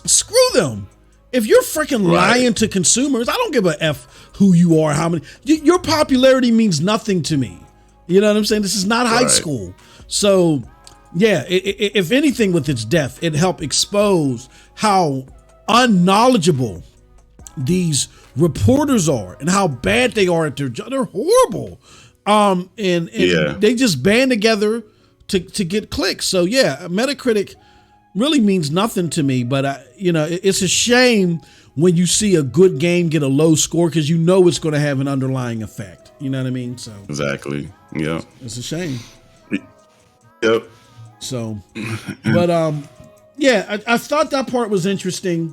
Screw them. If you're freaking lying to consumers, I don't give a F who you are, how many, your popularity means nothing to me. You know what I'm saying? This is not high school. So if anything, with its death, it helped expose how unknowledgeable these reporters are and how bad they are at their job. They're horrible. And they just band together to get clicks. So Metacritic really means nothing to me, but it's a shame when you see a good game get a low score because it's going to have an underlying effect. You know what I mean? So
exactly. Yeah.
It's a shame.
Yep.
So, but I thought that part was interesting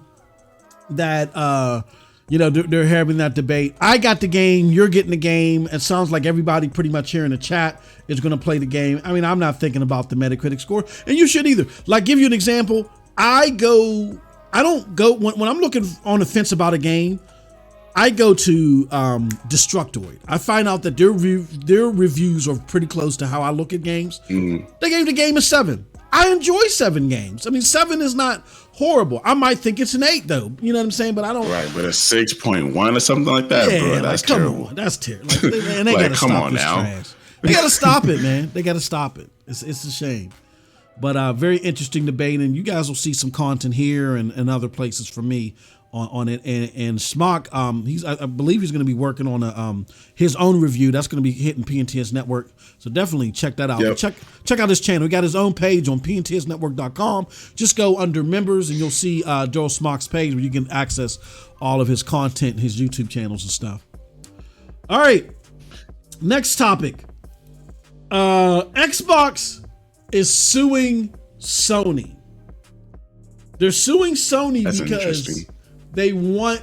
that they're having that debate. I got the game, you're getting the game. It sounds like everybody pretty much here in the chat is going to play the game. I mean, I'm not thinking about the Metacritic score, and you should either. Like, give you an example. I don't go when I'm looking on the fence about a game. I go to Destructoid. I find out that their reviews are pretty close to how I look at games. They gave the game a 7. I enjoy 7 games. I mean, 7 is not horrible. I might think it's an 8 though. You know what I'm saying? But I don't.
Right, but a 6.1 or something like that, bro. That's terrible.
That's terrible. And they gotta stop this trash. They gotta stop it, man. They gotta stop it. It's a shame. But very interesting debate, and you guys will see some content here and other places from me on it. And Smock, I believe he's going to be working on his own review that's going to be hitting PNTS Network. So definitely check that out.
Yep.
Check out his channel. He got his own page on PNTSnetwork.com. Just go under members and you'll see Daryl Smock's page where you can access all of his content, his YouTube channels and stuff. All right, next topic. Xbox is suing Sony. They're suing Sony because they want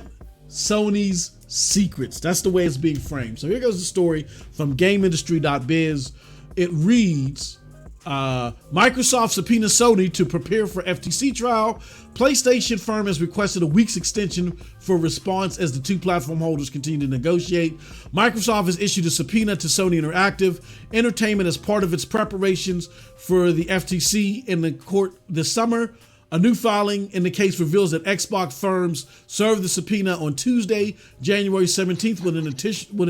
Sony's secrets. That's the way it's being framed. So here goes the story from GameIndustry.biz. It reads, Microsoft subpoenas Sony to prepare for FTC trial. PlayStation firm has requested a week's extension for response as the two platform holders continue to negotiate. Microsoft has issued a subpoena to Sony Interactive Entertainment as part of its preparations for the FTC in the court this summer. A new filing in the case reveals that Xbox firms served the subpoena on Tuesday, January 17th, with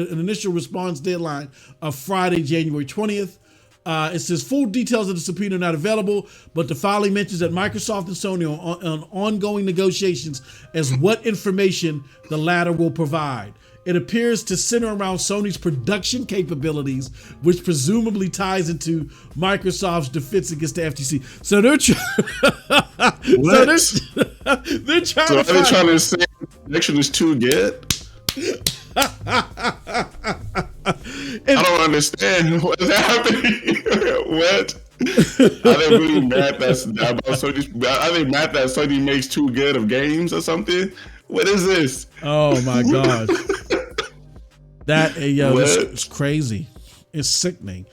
an initial response deadline of Friday, January 20th. It says full details of the subpoena are not available, but the filing mentions that Microsoft and Sony are on ongoing negotiations as what information the latter will provide. It appears to center around Sony's production capabilities, which presumably ties into Microsoft's defense against the FTC. So they're they're trying
so
to.
Are they trying to say the connection is too good? I don't understand what's happening. What? Are they really mad about Sony? Are they mad that Sony makes too good of games or something? What is this?
Oh my gosh. It's crazy. It's sickening.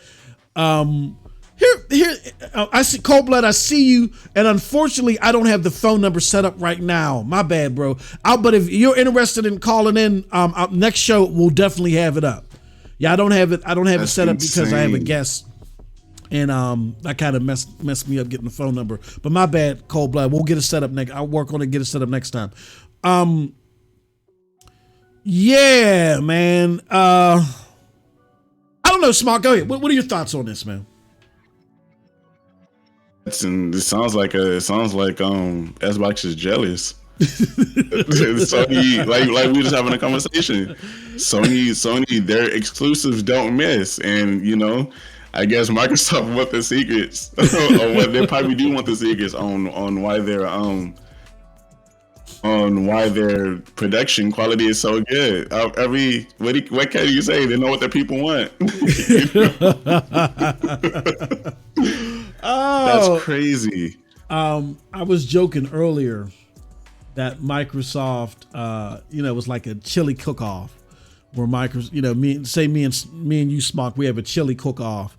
Here, I see Cold Blood. I see you, and unfortunately, I don't have the phone number set up right now. My bad, bro. But if you're interested in calling in, next show we'll definitely have it up. Yeah, I don't have it. It set up because I have a guest, and that kind of messed me up getting the phone number. But my bad, Cold Blood. We'll get it set up next. I'll work on it. Get it set up next time. Yeah, man. I don't know, Smart. Go ahead. What are your thoughts on this, man?
It sounds like Xbox is jealous. Sony, like we just having a conversation. Sony, their exclusives don't miss, and I guess Microsoft want the secrets, or what they probably do want the secrets on why their production quality is so good. What can you say? They know what their people want. That's crazy.
I was joking earlier that Microsoft, was like a chili cook-off, where Microsoft, me and you, Smock, we have a chili cook-off,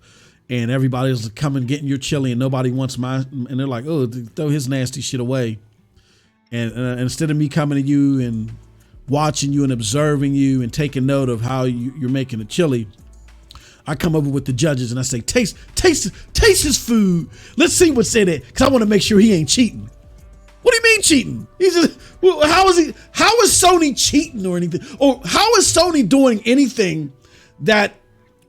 and everybody's coming getting your chili, and nobody wants mine, and they're like, oh, throw his nasty shit away. And instead of me coming to you and watching you and observing you and taking note of how you're making the chili, I come over with the judges and I say, taste his food. Let's see what's in it, because I want to make sure he ain't cheating. What do you mean cheating? He's just, how is Sony cheating or anything? Or how is Sony doing anything that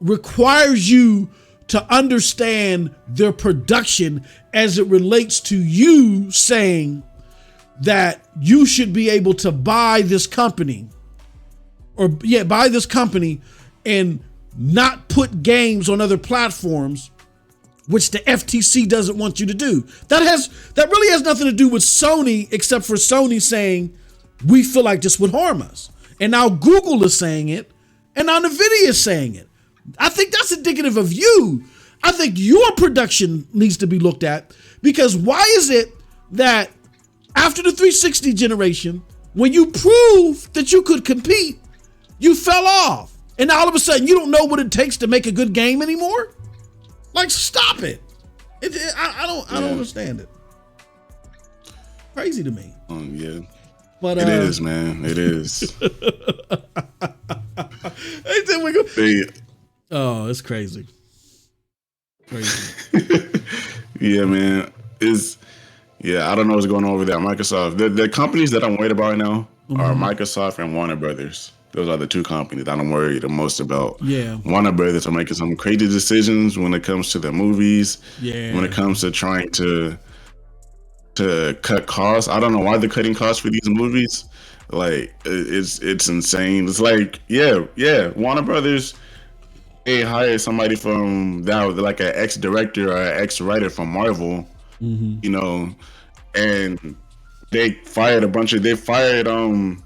requires you to understand their production as it relates to you saying that you should be able to buy this company and not put games on other platforms, which the FTC doesn't want you to do. That really has nothing to do with Sony, except for Sony saying, we feel like this would harm us. And now Google is saying it, and now NVIDIA is saying it. I think that's indicative of you. I think your production needs to be looked at, because why is it that after the 360 generation, when you proved that you could compete, you fell off? And now all of a sudden, you don't know what it takes to make a good game anymore? Like, stop it. I don't understand it. Crazy to me.
Yeah.
But
it is, man. It is.
Oh, it's crazy. Crazy.
Yeah, man. I don't know what's going on over there at Microsoft. The companies that I'm worried about right now are Microsoft and Warner Brothers. Those are the two companies that I'm worried the most about.
Yeah.
Warner Brothers are making some crazy decisions when it comes to the movies.
Yeah.
When it comes to trying to cut costs. I don't know why they're cutting costs for these movies. Like, it's insane. It's like, Warner Brothers, they hired somebody from that was like an ex-director or an ex-writer from Marvel, and they fired a bunch of the actors,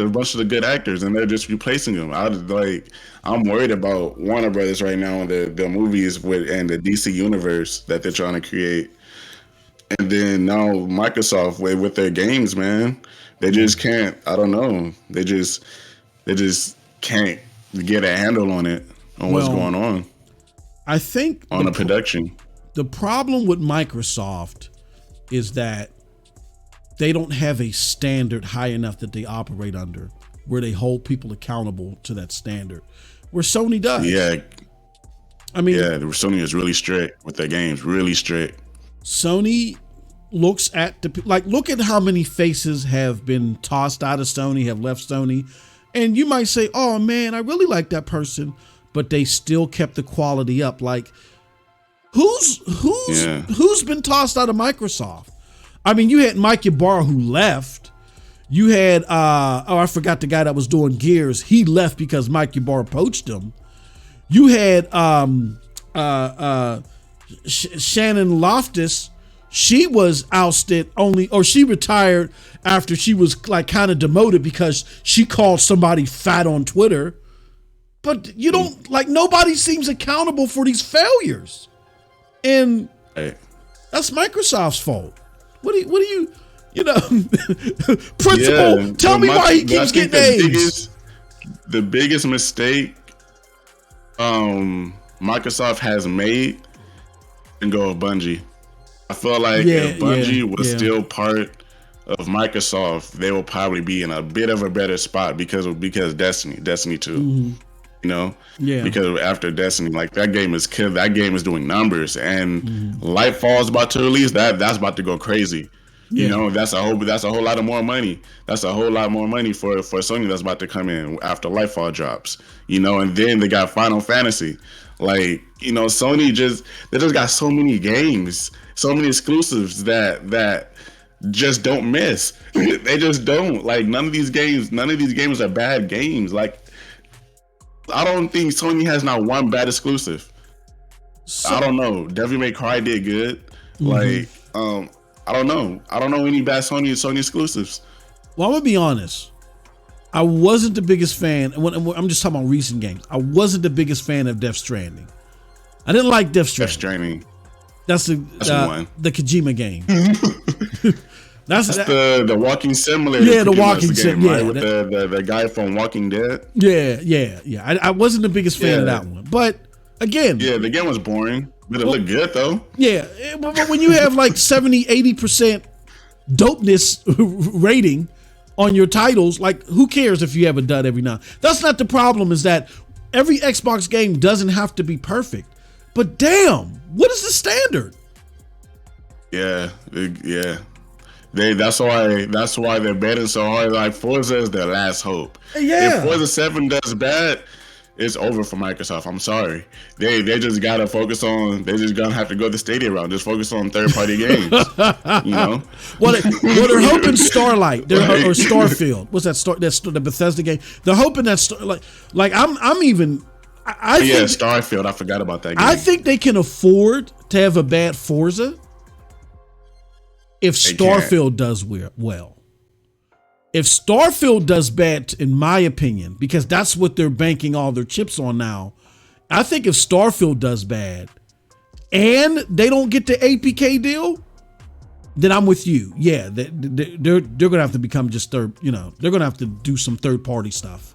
a bunch of the good actors, and they're just replacing them. I'm worried about Warner Brothers right now and the movies and the DC universe that they're trying to create. And then now Microsoft with their games, man, they just can't. I don't know. They just can't get a handle on it, what's going on.
I think
on the production.
The problem with Microsoft is that they don't have a standard high enough that they operate under, where they hold people accountable to that standard, where Sony does.
Yeah.
I mean,
Sony is really strict with their games, really strict.
Sony looks at look at how many faces have been tossed out of Sony, have left Sony. And you might say, oh man, I really like that person, but they still kept the quality up. Like, who's been tossed out of Microsoft? I mean, you had Mike Ybarra who left. You had I forgot the guy that was doing Gears. He left because Mike Ybarra poached him. You had Shannon Loftus. She was ousted she retired after she was like kind of demoted because she called somebody fat on Twitter. But you don't nobody seems accountable for these failures. And that's Microsoft's fault. What do you principal, tell me why he keeps getting A's.
The biggest mistake Microsoft has made and go with Bungie. I feel like if Bungie was still part of Microsoft, they will probably be in a bit of a better spot because Destiny 2. Mm-hmm. You know? Yeah. Because after Destiny, that game is killed. That game is doing numbers, and Lightfall is about to release. That's about to go crazy. Yeah. You know, that's a whole lot of more money. That's a whole lot more money for Sony that's about to come in after Lightfall drops. You know, and then they got Final Fantasy. Sony just got so many games, so many exclusives that just don't miss. They just don't. None of these games are bad games. I don't think Sony has not one bad exclusive. I don't know. Devil May Cry did good. Mm-hmm. I don't know. I don't know any bad Sony exclusives.
Well, I'm gonna be honest. I wasn't the biggest fan. I'm just talking about recent games. I wasn't the biggest fan of Death Stranding. I didn't like Death Stranding. That's one. The Kojima game. That's
the walking simulator.
Yeah, the walking simulator.
Right? With the guy from Walking Dead.
Yeah. I wasn't the biggest fan of that one. But again.
Yeah, the game was boring. But it looked good though.
Yeah. But when you have 70-80% dopeness rating on your titles, who cares if you have a dud every now? That's not the problem, is that every Xbox game doesn't have to be perfect. But damn, what is the standard?
Yeah. That's why they're betting so hard. Forza is their last hope.
Yeah.
If Forza 7 does bad, it's over for Microsoft. I'm sorry. They just gotta focus on. They just gonna have to go the Stadia route. Just focus on third-party games. You know.
Well, they're hoping Starlight or Starfield. What's that? That's the Bethesda game. They're hoping that I'm even. I think
Starfield. I forgot about that game.
I think they can afford to have a bad Forza if Starfield does well. If Starfield does bad, in my opinion, because that's what they're banking all their chips on now, I think if Starfield does bad and they don't get the APK deal, then I'm with you. Yeah, they're gonna have to become just third. They're gonna have to do some third party stuff.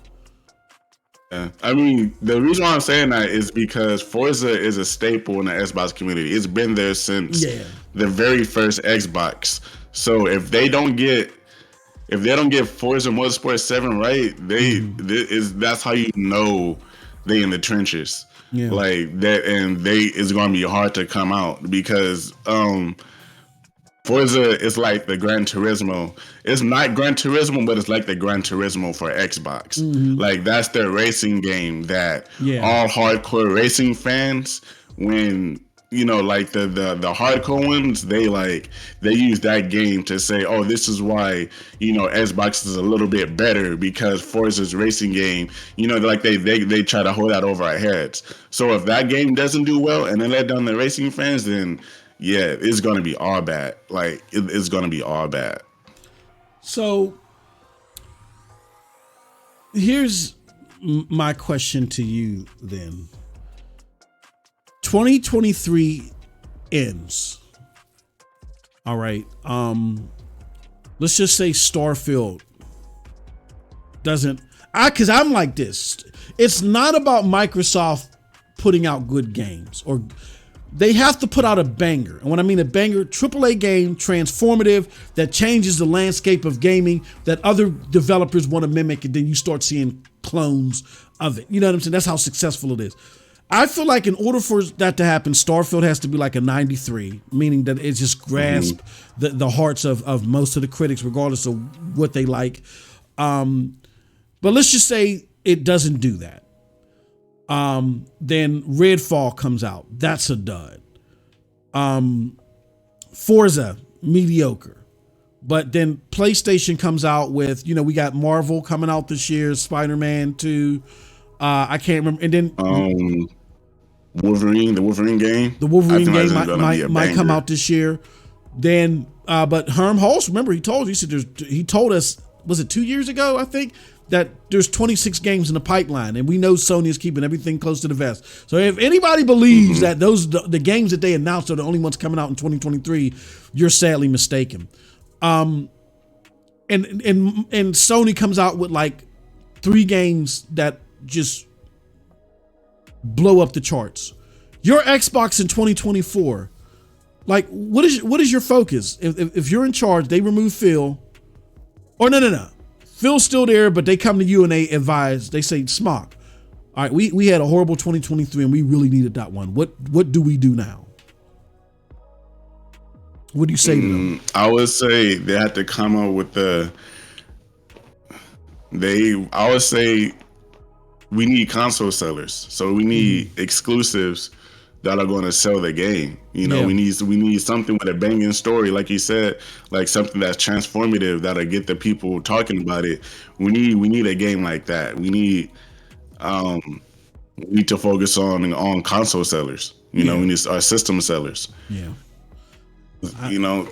Yeah. I mean, the reason why I'm saying that is because Forza is a staple in the Xbox community. It's been there since the very first Xbox. So if they don't get Forza Motorsport 7 right, that's how you know they in the trenches. Yeah. It's gonna be hard to come out because Forza is like the Gran Turismo. It's not Gran Turismo, but it's like the Gran Turismo for Xbox. Mm-hmm. That's their racing game that all hardcore racing fans, when the hardcore ones, they use that game to say, oh, this is why Xbox is a little bit better because Forza's racing game. They try to hold that over our heads. So if that game doesn't do well and they let down the racing fans, then it's gonna be all bad. It's gonna be all bad.
So here's my question to you then. 2023 ends. All right. Let's just say Starfield doesn't. Because I'm like this. It's not about Microsoft putting out good games, or they have to put out a banger. And when I mean a banger, AAA game, transformative, that changes the landscape of gaming, that other developers want to mimic, and then you start seeing clones of it. You know what I'm saying? That's how successful it is. I feel like in order for that to happen, Starfield has to be like a 93, meaning that it just grasps the hearts of most of the critics, regardless of what they like. But let's just say it doesn't do that. Then Redfall comes out. That's a dud. Forza, mediocre. But then PlayStation comes out with, we got Marvel coming out this year, Spider-Man 2. I can't remember. And then
the Wolverine game.
The Wolverine game might come out this year. Then, but Herm Hulst, remember he told us, was it 2 years ago, I think, that there's 26 games in the pipeline, and we know Sony is keeping everything close to the vest. So if anybody believes that the games that they announced are the only ones coming out in 2023, you're sadly mistaken. And Sony comes out with like 3 games that just blow up the charts. Your Xbox in 2024, like what is your focus? If you're in charge, they remove Phil, or no. Phil's still there, but they come to you and they advise, they say, Smock, all right, we had a horrible 2023 and we really needed that one. What do we do now? What do you say to them?
I would say they have to come up with I would say we need console sellers. So we need exclusives that are going to sell the game. We need something with a banging story, like you said, like something that's transformative that'll get the people talking about it. We need a game like that. We need to focus on console sellers. We need our system sellers.
Yeah.
It's going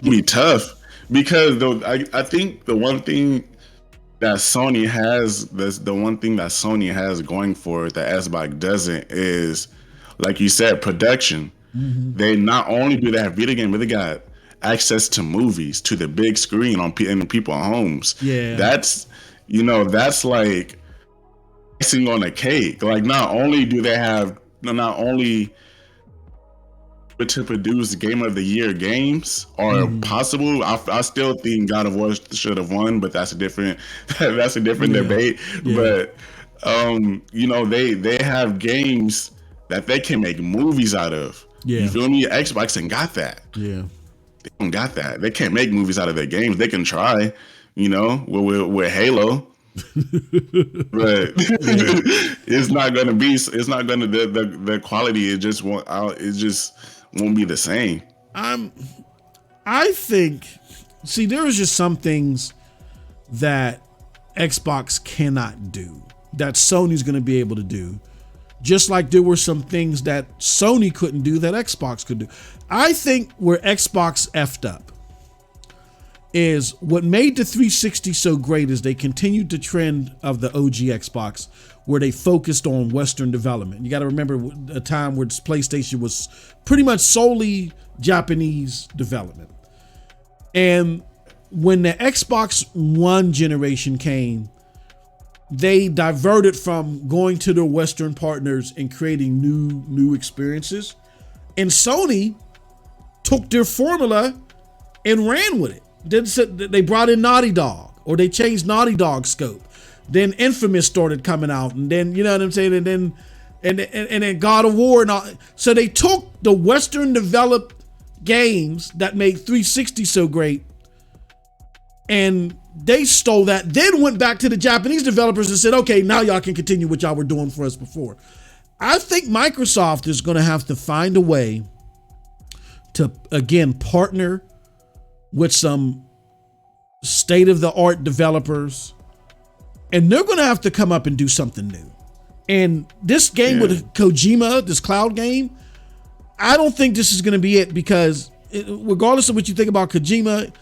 to be tough because though I think the one thing that Sony has going for it that Xbox doesn't is, like you said, production. They not only do they have video game, but they got access to movies, to the big screen in people's homes.
Yeah,
that's like icing on a cake. Like not only to produce Game of the Year games are possible. I still think God of War should have won, but that's a different debate. Yeah. But they have games that they can make movies out of.
Yeah.
You feel me? Xbox ain't got that.
Yeah.
They don't got that. They can't make movies out of their games. They can try, with Halo. But it's not gonna the quality won't be the same.
I think there is just some things that Xbox cannot do that Sony's going to be able to do, just like there were some things that Sony couldn't do that Xbox could do. I think where Xbox effed up is what made the 360 so great is they continued the trend of the OG Xbox where they focused on Western development. You got to remember a time where PlayStation was pretty much solely Japanese development. And when the Xbox One generation came, they diverted from going to their Western partners and creating new experiences. And Sony took their formula and ran with it. They brought in Naughty Dog, or they changed Naughty Dog's scope. Then Infamous started coming out, and then you know what I'm saying, and then God of War and all. So they took the Western developed games that made 360 so great, and they stole that. Then went back to the Japanese developers and said, "Okay, now y'all can continue what y'all were doing for us before." I think Microsoft is going to have to find a way to again partner with some state-of-the-art developers, and they're going to have to come up and do something new. And this game with Kojima, this cloud game, I don't think this is going to be it, because regardless of what you think about Kojima,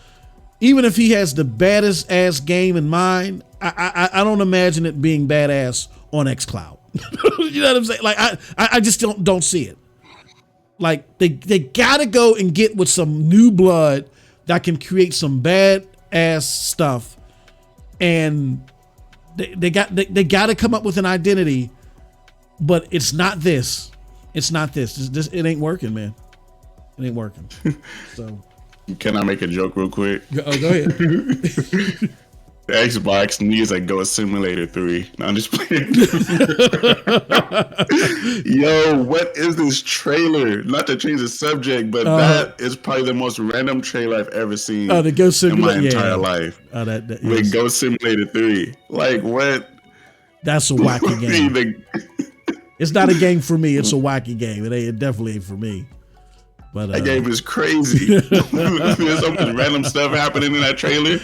even if he has the baddest ass game in mind, I don't imagine it being badass on xCloud. You know what I'm saying? Like I just don't see it. Like they gotta go and get with some new blood that can create some bad ass stuff, and they got to come up with an identity, but it's not this. It's not this. It ain't working, man. It ain't working. So,
can I make a joke real quick?
Go ahead.
The Xbox needs a Ghost Simulator 3. No, I'm just playing. Yo, what is this trailer? Not to change the subject, but that is probably the most random trailer I've ever seen
the Ghost Simulator,
in my entire life.
With
Ghost Simulator 3. Like, what?
That's a wacky game. It's not a game for me. It's a wacky game. It definitely ain't for me. But
that game is crazy. There's so much random stuff happening in that trailer.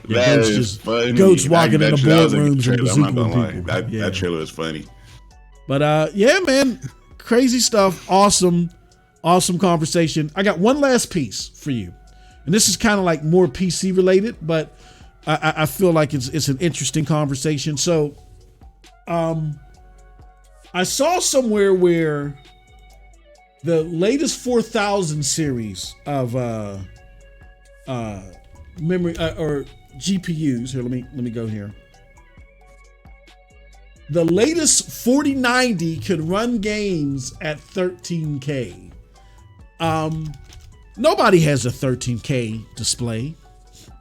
That is just funny.
Goats walking in the boardrooms and bazooka people.
That trailer is funny.
But yeah, man, crazy stuff. Awesome conversation. I got one last piece for you, and this is kind of like more PC related, but I feel like it's an interesting conversation. So, I saw somewhere where the latest 4000 series of memory or GPUs. Here, let me go here. The latest 4090 could run games at 13K. Nobody has a 13K display.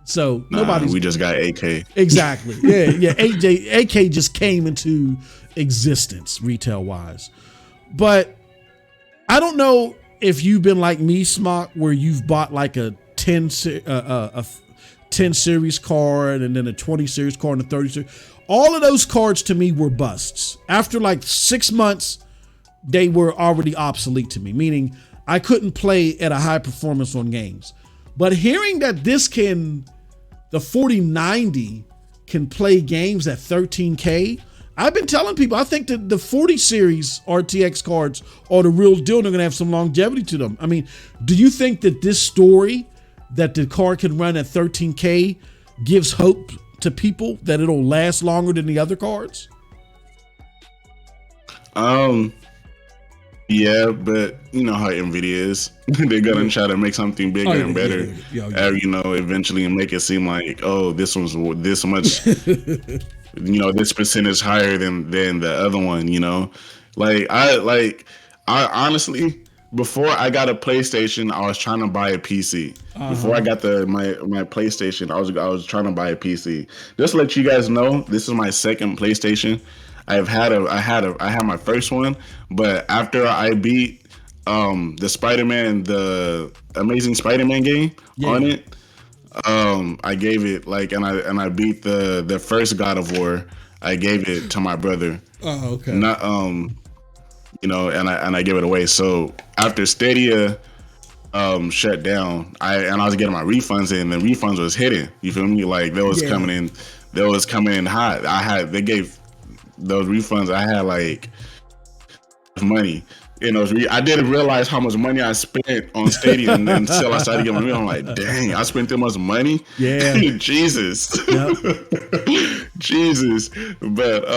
So we just got 8K. Exactly. Yeah. 8K just came into existence retail wise. But I don't know if you've been like me, Smock, where you've bought like a 10 series card and then a 20 series card and a 30 series. All of those cards to me were busts. After like 6 months, they were already obsolete to me, meaning I couldn't play at a high performance on games. But hearing that the 4090 can play games at 13K, I've been telling people, I think that the 40 series RTX cards are the real deal. They're going to have some longevity to them. I mean, do you think that this story that the card can run at 13K gives hope to people that it'll last longer than the other cards?
Yeah, but you know how Nvidia is. They're gonna try to make something bigger and better. Eventually make it seem like, oh, this one's this much, this percentage higher than the other one. I honestly, before I got a PlayStation, I was trying to buy a PC. Before I got my PlayStation, I was trying to buy a PC. Just to let you guys know, this is my second PlayStation. I had my first one, but after I beat the Amazing Spider-Man game on it, I gave it and I beat the first God of War. I gave it to my brother.
Oh, okay.
Not and I gave it away. So after Stadia shut down, I was getting my refunds in. The refunds was hitting. You feel me? Like they was coming in hot. They gave those refunds. I had like money in those. I didn't realize how much money I spent on Stadia until I started getting money. I'm like, dang, I spent that much money.
Yeah,
Jesus, Jesus. But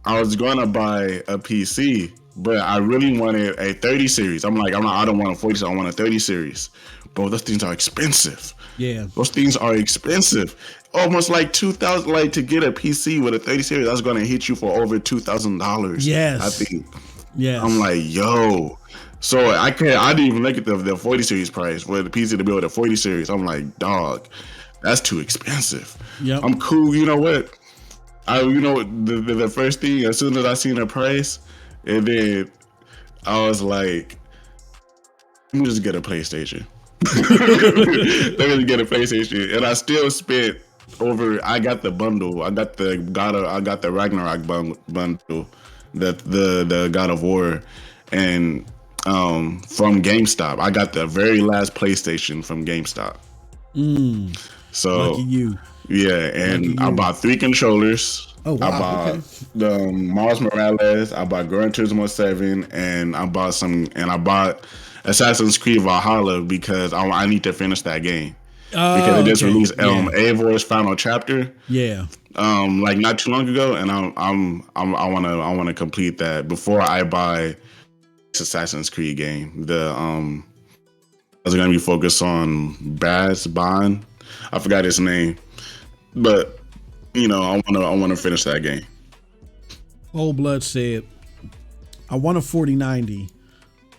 I was gonna buy a PC, but I really wanted a 30 series. I don't want a 40, so I want a 30 series. Bro, those things are expensive.
Yeah,
those things are expensive. Almost like $2,000. Like to get a PC with a 30 series, that's gonna hit you for over $2,000.
Yes,
I think.
Yeah,
I'm like, yo. So I didn't even look at the 40 series price for the PC to build a 40 series. I'm like, dog, that's too expensive.
Yep.
I'm cool. You know what? The first thing, as soon as I seen the price, and then I was like, let me just get a PlayStation. Let me get a PlayStation, and I still spent over. I got the bundle. I got the Ragnarok bundle, the God of War, and from GameStop. I got the very last PlayStation from GameStop. So
lucky you.
Yeah, and I bought 3 controllers.
Oh wow!
I bought the Miles Morales. I bought Gran Turismo 7, and I bought Assassin's Creed Valhalla because I need to finish that game. Because they just released Eivor's final chapter. Yeah. Like not too long ago, and I wanna complete that before I buy this Assassin's Creed game. I was gonna be focused on Bond. I forgot his name, but I wanna finish that game.
Old Blood said, I want a 4090,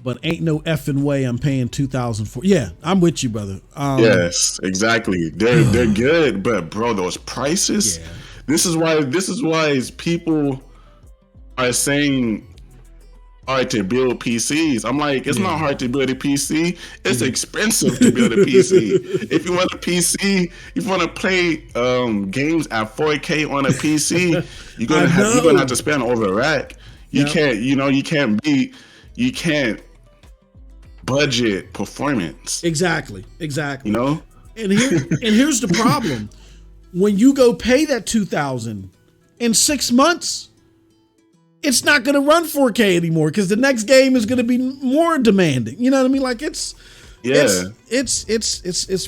but ain't no effing way I'm paying $2,000 for. Yeah, I'm with you, brother.
Yes, exactly. They're good, but bro, those prices. Yeah. This is why people are saying, hard to build PCs. I'm like, it's not hard to build a PC. It's expensive to build a PC. If you want a PC, if you want to play games at 4K on a PC, you're gonna have to spend over a rack. You can't budget performance.
Exactly.
You know?
And here's the problem. When you go pay that $2,000 in 6 months, it's not going to run 4K anymore because the next game is going to be more demanding. You know what I mean? Like it's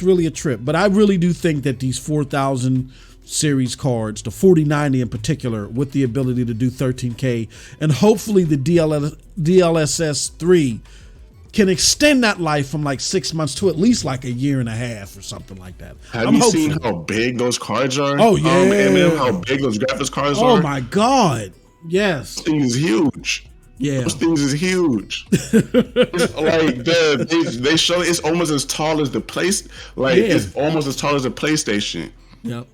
really a trip. But I really do think that these 4000 series cards, the 4090 in particular, with the ability to do 13K, and hopefully the DLSS 3 can extend that life from like 6 months to at least like a year and a half or something like that.
Have you seen how big those cards are?
Oh yeah,
how big those graphics cards are?
Oh my God. Yes.
Those things is huge.
Yeah.
Those things is huge. It's like they show it's almost as tall as the it's almost as tall as a PlayStation.
Yep.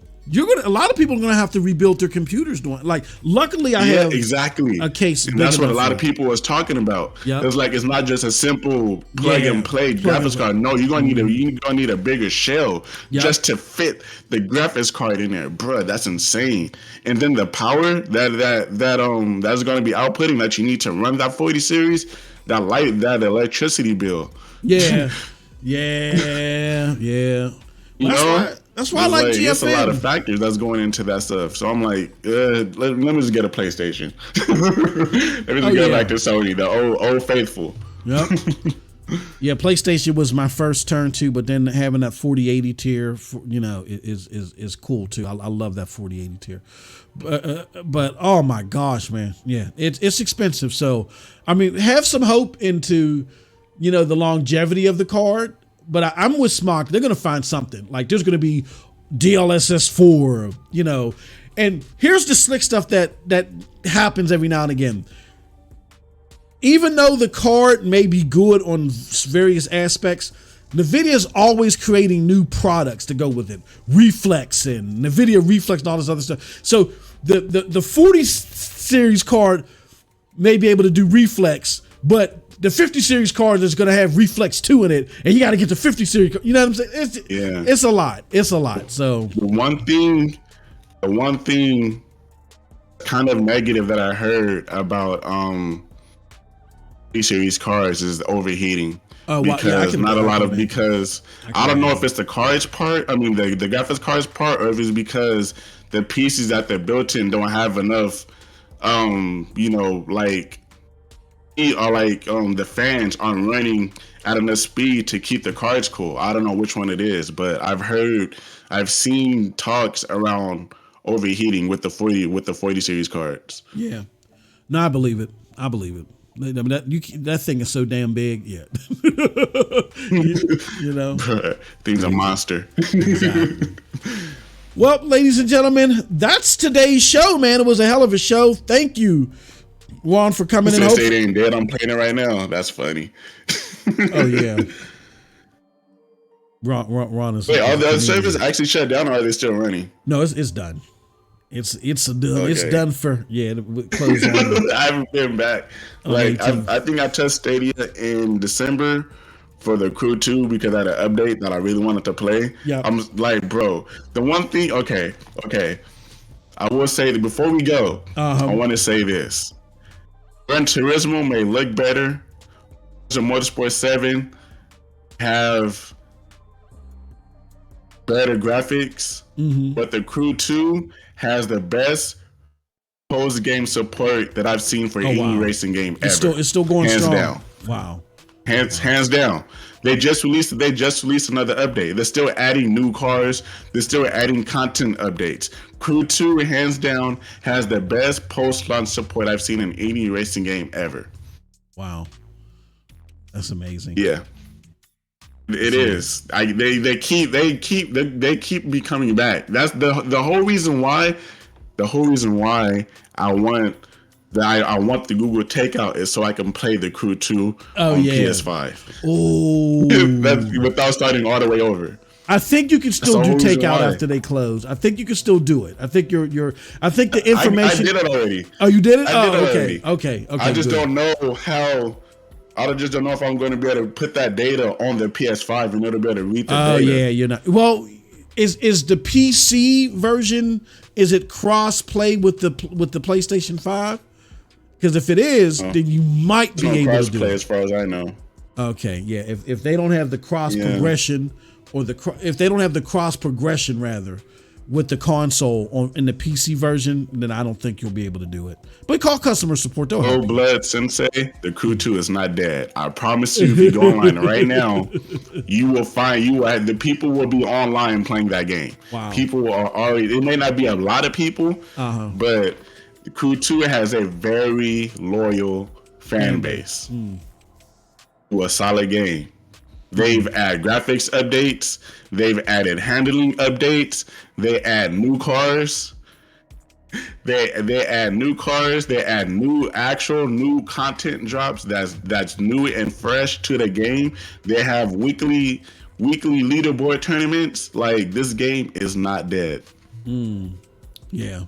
A lot of people are gonna have to rebuild their computers doing luckily I have
exactly
a case.
And that's what a lot of people was talking about.
Yep.
It's like it's not just a simple plug and play graphics card. No, you're gonna need a bigger shell just to fit the graphics card in there. Bruh, that's insane. And then the power that's gonna be outputting that you need to run that 40 series, that electricity bill.
Yeah. Yeah. That's why I like GFN.
There's a lot of factors that's going into that stuff. So I'm like, let me just get a PlayStation. Let me just get back to Sony, the old faithful.
Yep. Yeah, PlayStation was my first turn to, but then having that 4080 tier, is cool too. I love that 4080 tier. But oh my gosh, man, yeah, it's expensive. So I mean, have some hope into, the longevity of the card. But I'm with Smock. They're going to find something. Like there's going to be DLSS 4, And here's the slick stuff that happens every now and again. Even though the card may be good on various aspects, NVIDIA is always creating new products to go with it. Reflex and NVIDIA Reflex and all this other stuff. So the 40 series card may be able to do Reflex, but the 50 series card is going to have Reflex 2 in it, and you got to get the 50 series. You know what I'm saying? It's a lot. It's a lot. So
the one thing kind of negative that I heard about 50 series cards is overheating. Because I don't know if it's the cards part. I mean, the graphics cards part, or if it's because the pieces that they're built in don't have enough, the fans aren't running at enough speed to keep the cards cool. I don't know which one it is, but I've seen talks around overheating with the 40 series cards.
Yeah, no, I believe it. I mean, that thing is so damn big. Yeah,
thing's a monster.
Exactly. Well, ladies and gentlemen, that's today's show, man. It was a hell of a show. Thank you, Juan, for coming in.
Since it ain't dead, I'm playing it right now. That's funny.
Oh yeah. Ron is.
Wait, are the servers actually shut down, or are they still running?
No, it's done. It's done. Okay. It's done for close on.
I haven't been back. I think I touched Stadia in December for the Crew 2 because I had an update that I really wanted to play.
Yeah.
I'm like, bro, the one thing. Okay. I will say that before we go, I want to say this. Gran Turismo may look better. Motorsport 7 have better graphics, but the Crew 2 has the best post-game support that I've seen for any racing game ever.
It's still going
hands
strong.
Down.
Wow.
Hands down. They just released another update. They're still adding new cars. They're still adding content updates. Crew 2, hands down, has the best post-launch support I've seen in any racing game ever.
Wow. That's amazing.
Yeah. It is. They keep me coming back. That's the whole reason why. The whole reason why I want the Google Takeout is so I can play the Crew 2 on PS5.
Oh,
without starting all the way over.
I think you can still do
That's the
takeout
reason why.
after they close. I think you can still do it. I think I think the information.
I did it already.
Oh, you did it?
I did it
Okay.
already.
Okay.
I just
good.
don't know how. I just don't know if I'm going to be able to put that data on the PS5 in order to be able to read the data.
Oh yeah, you're not. Well, is the PC version, is it cross play with the PlayStation 5? Because if it is, then you might be able to do
play
it.
as far as I know.
Okay, yeah. If they don't have the cross progression or if they don't have the cross progression rather with the console in the PC version, then I don't think you'll be able to do it. But call customer support. They'll help you.
Blood Sensei, the Crew 2 is not dead. I promise you, if you go online right now, you will find the people will be online playing that game.
Wow.
People are already. It may not be a lot of people, but the Crew 2 has a very loyal fan base. To a solid game. They've added graphics updates. They've added handling updates. They add new cars. They add new cars. They add new content drops that's new and fresh to the game. They have weekly leaderboard tournaments. Like, this game is not dead.
Yeah,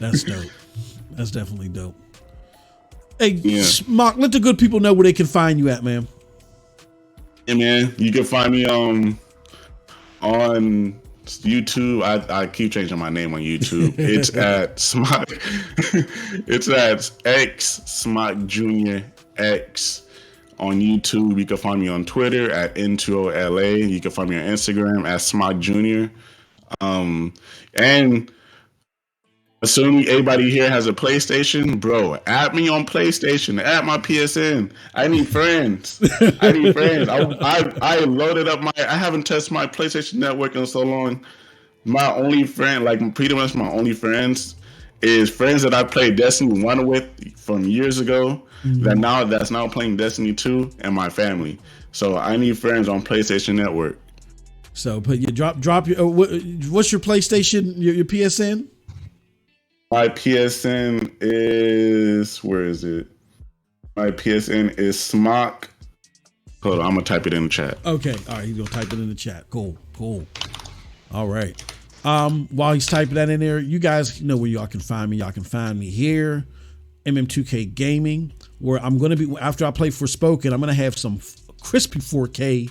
that's dope. That's definitely dope. Hey, Mark, let the good people know where they can find you at, man.
Yeah, man, you can find me on YouTube. I keep changing my name on YouTube. It's at Smock. It's at X Smock Junior X on YouTube. You can find me on Twitter at N2OLA. You can find me on Instagram at Smock Junior. And assuming everybody here has a PlayStation, bro, add me on PlayStation, add my PSN. I need friends. I loaded up I haven't touched my PlayStation Network in so long. My only friend, like pretty much my only friends, is friends that I played Destiny 1 with from years ago, that's now playing Destiny 2, and my family. So I need friends on PlayStation Network.
So, but you drop your, what's your PlayStation, your PSN?
My PSN is, where is it? My PSN is Smock. Hold on, I'm gonna type it in the chat.
Okay, all right, he's gonna type it in the chat. Cool. All right. While he's typing that in there, you guys know where y'all can find me. Y'all can find me here, MM2K Gaming, where I'm gonna be, after I play Forspoken, I'm gonna have some crispy 4K,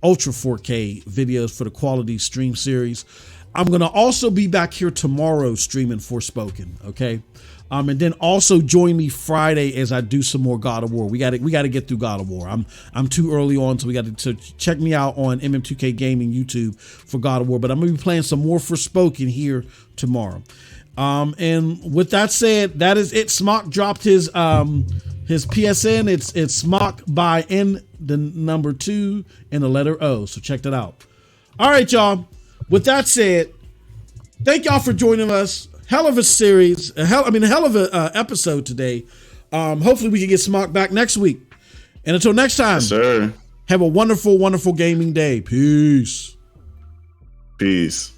ultra 4K videos for the quality stream series. I'm going to also be back here tomorrow streaming Forspoken, okay? And then also join me Friday as I do some more God of War. We got to get through God of War. I'm too early on, so we got to check me out on MM2K Gaming YouTube for God of War. But I'm going to be playing some more Forspoken here tomorrow. And with that said, that is it. Smock dropped his PSN. It's Smock by N, the number 2 and the letter O. So check that out. All right, y'all. With that said, thank y'all for joining us. Hell of a series, hell of a episode today. Hopefully we can get Smock back next week. And until next time,
Yes, sir.
Have a wonderful, wonderful gaming day. Peace.
Peace.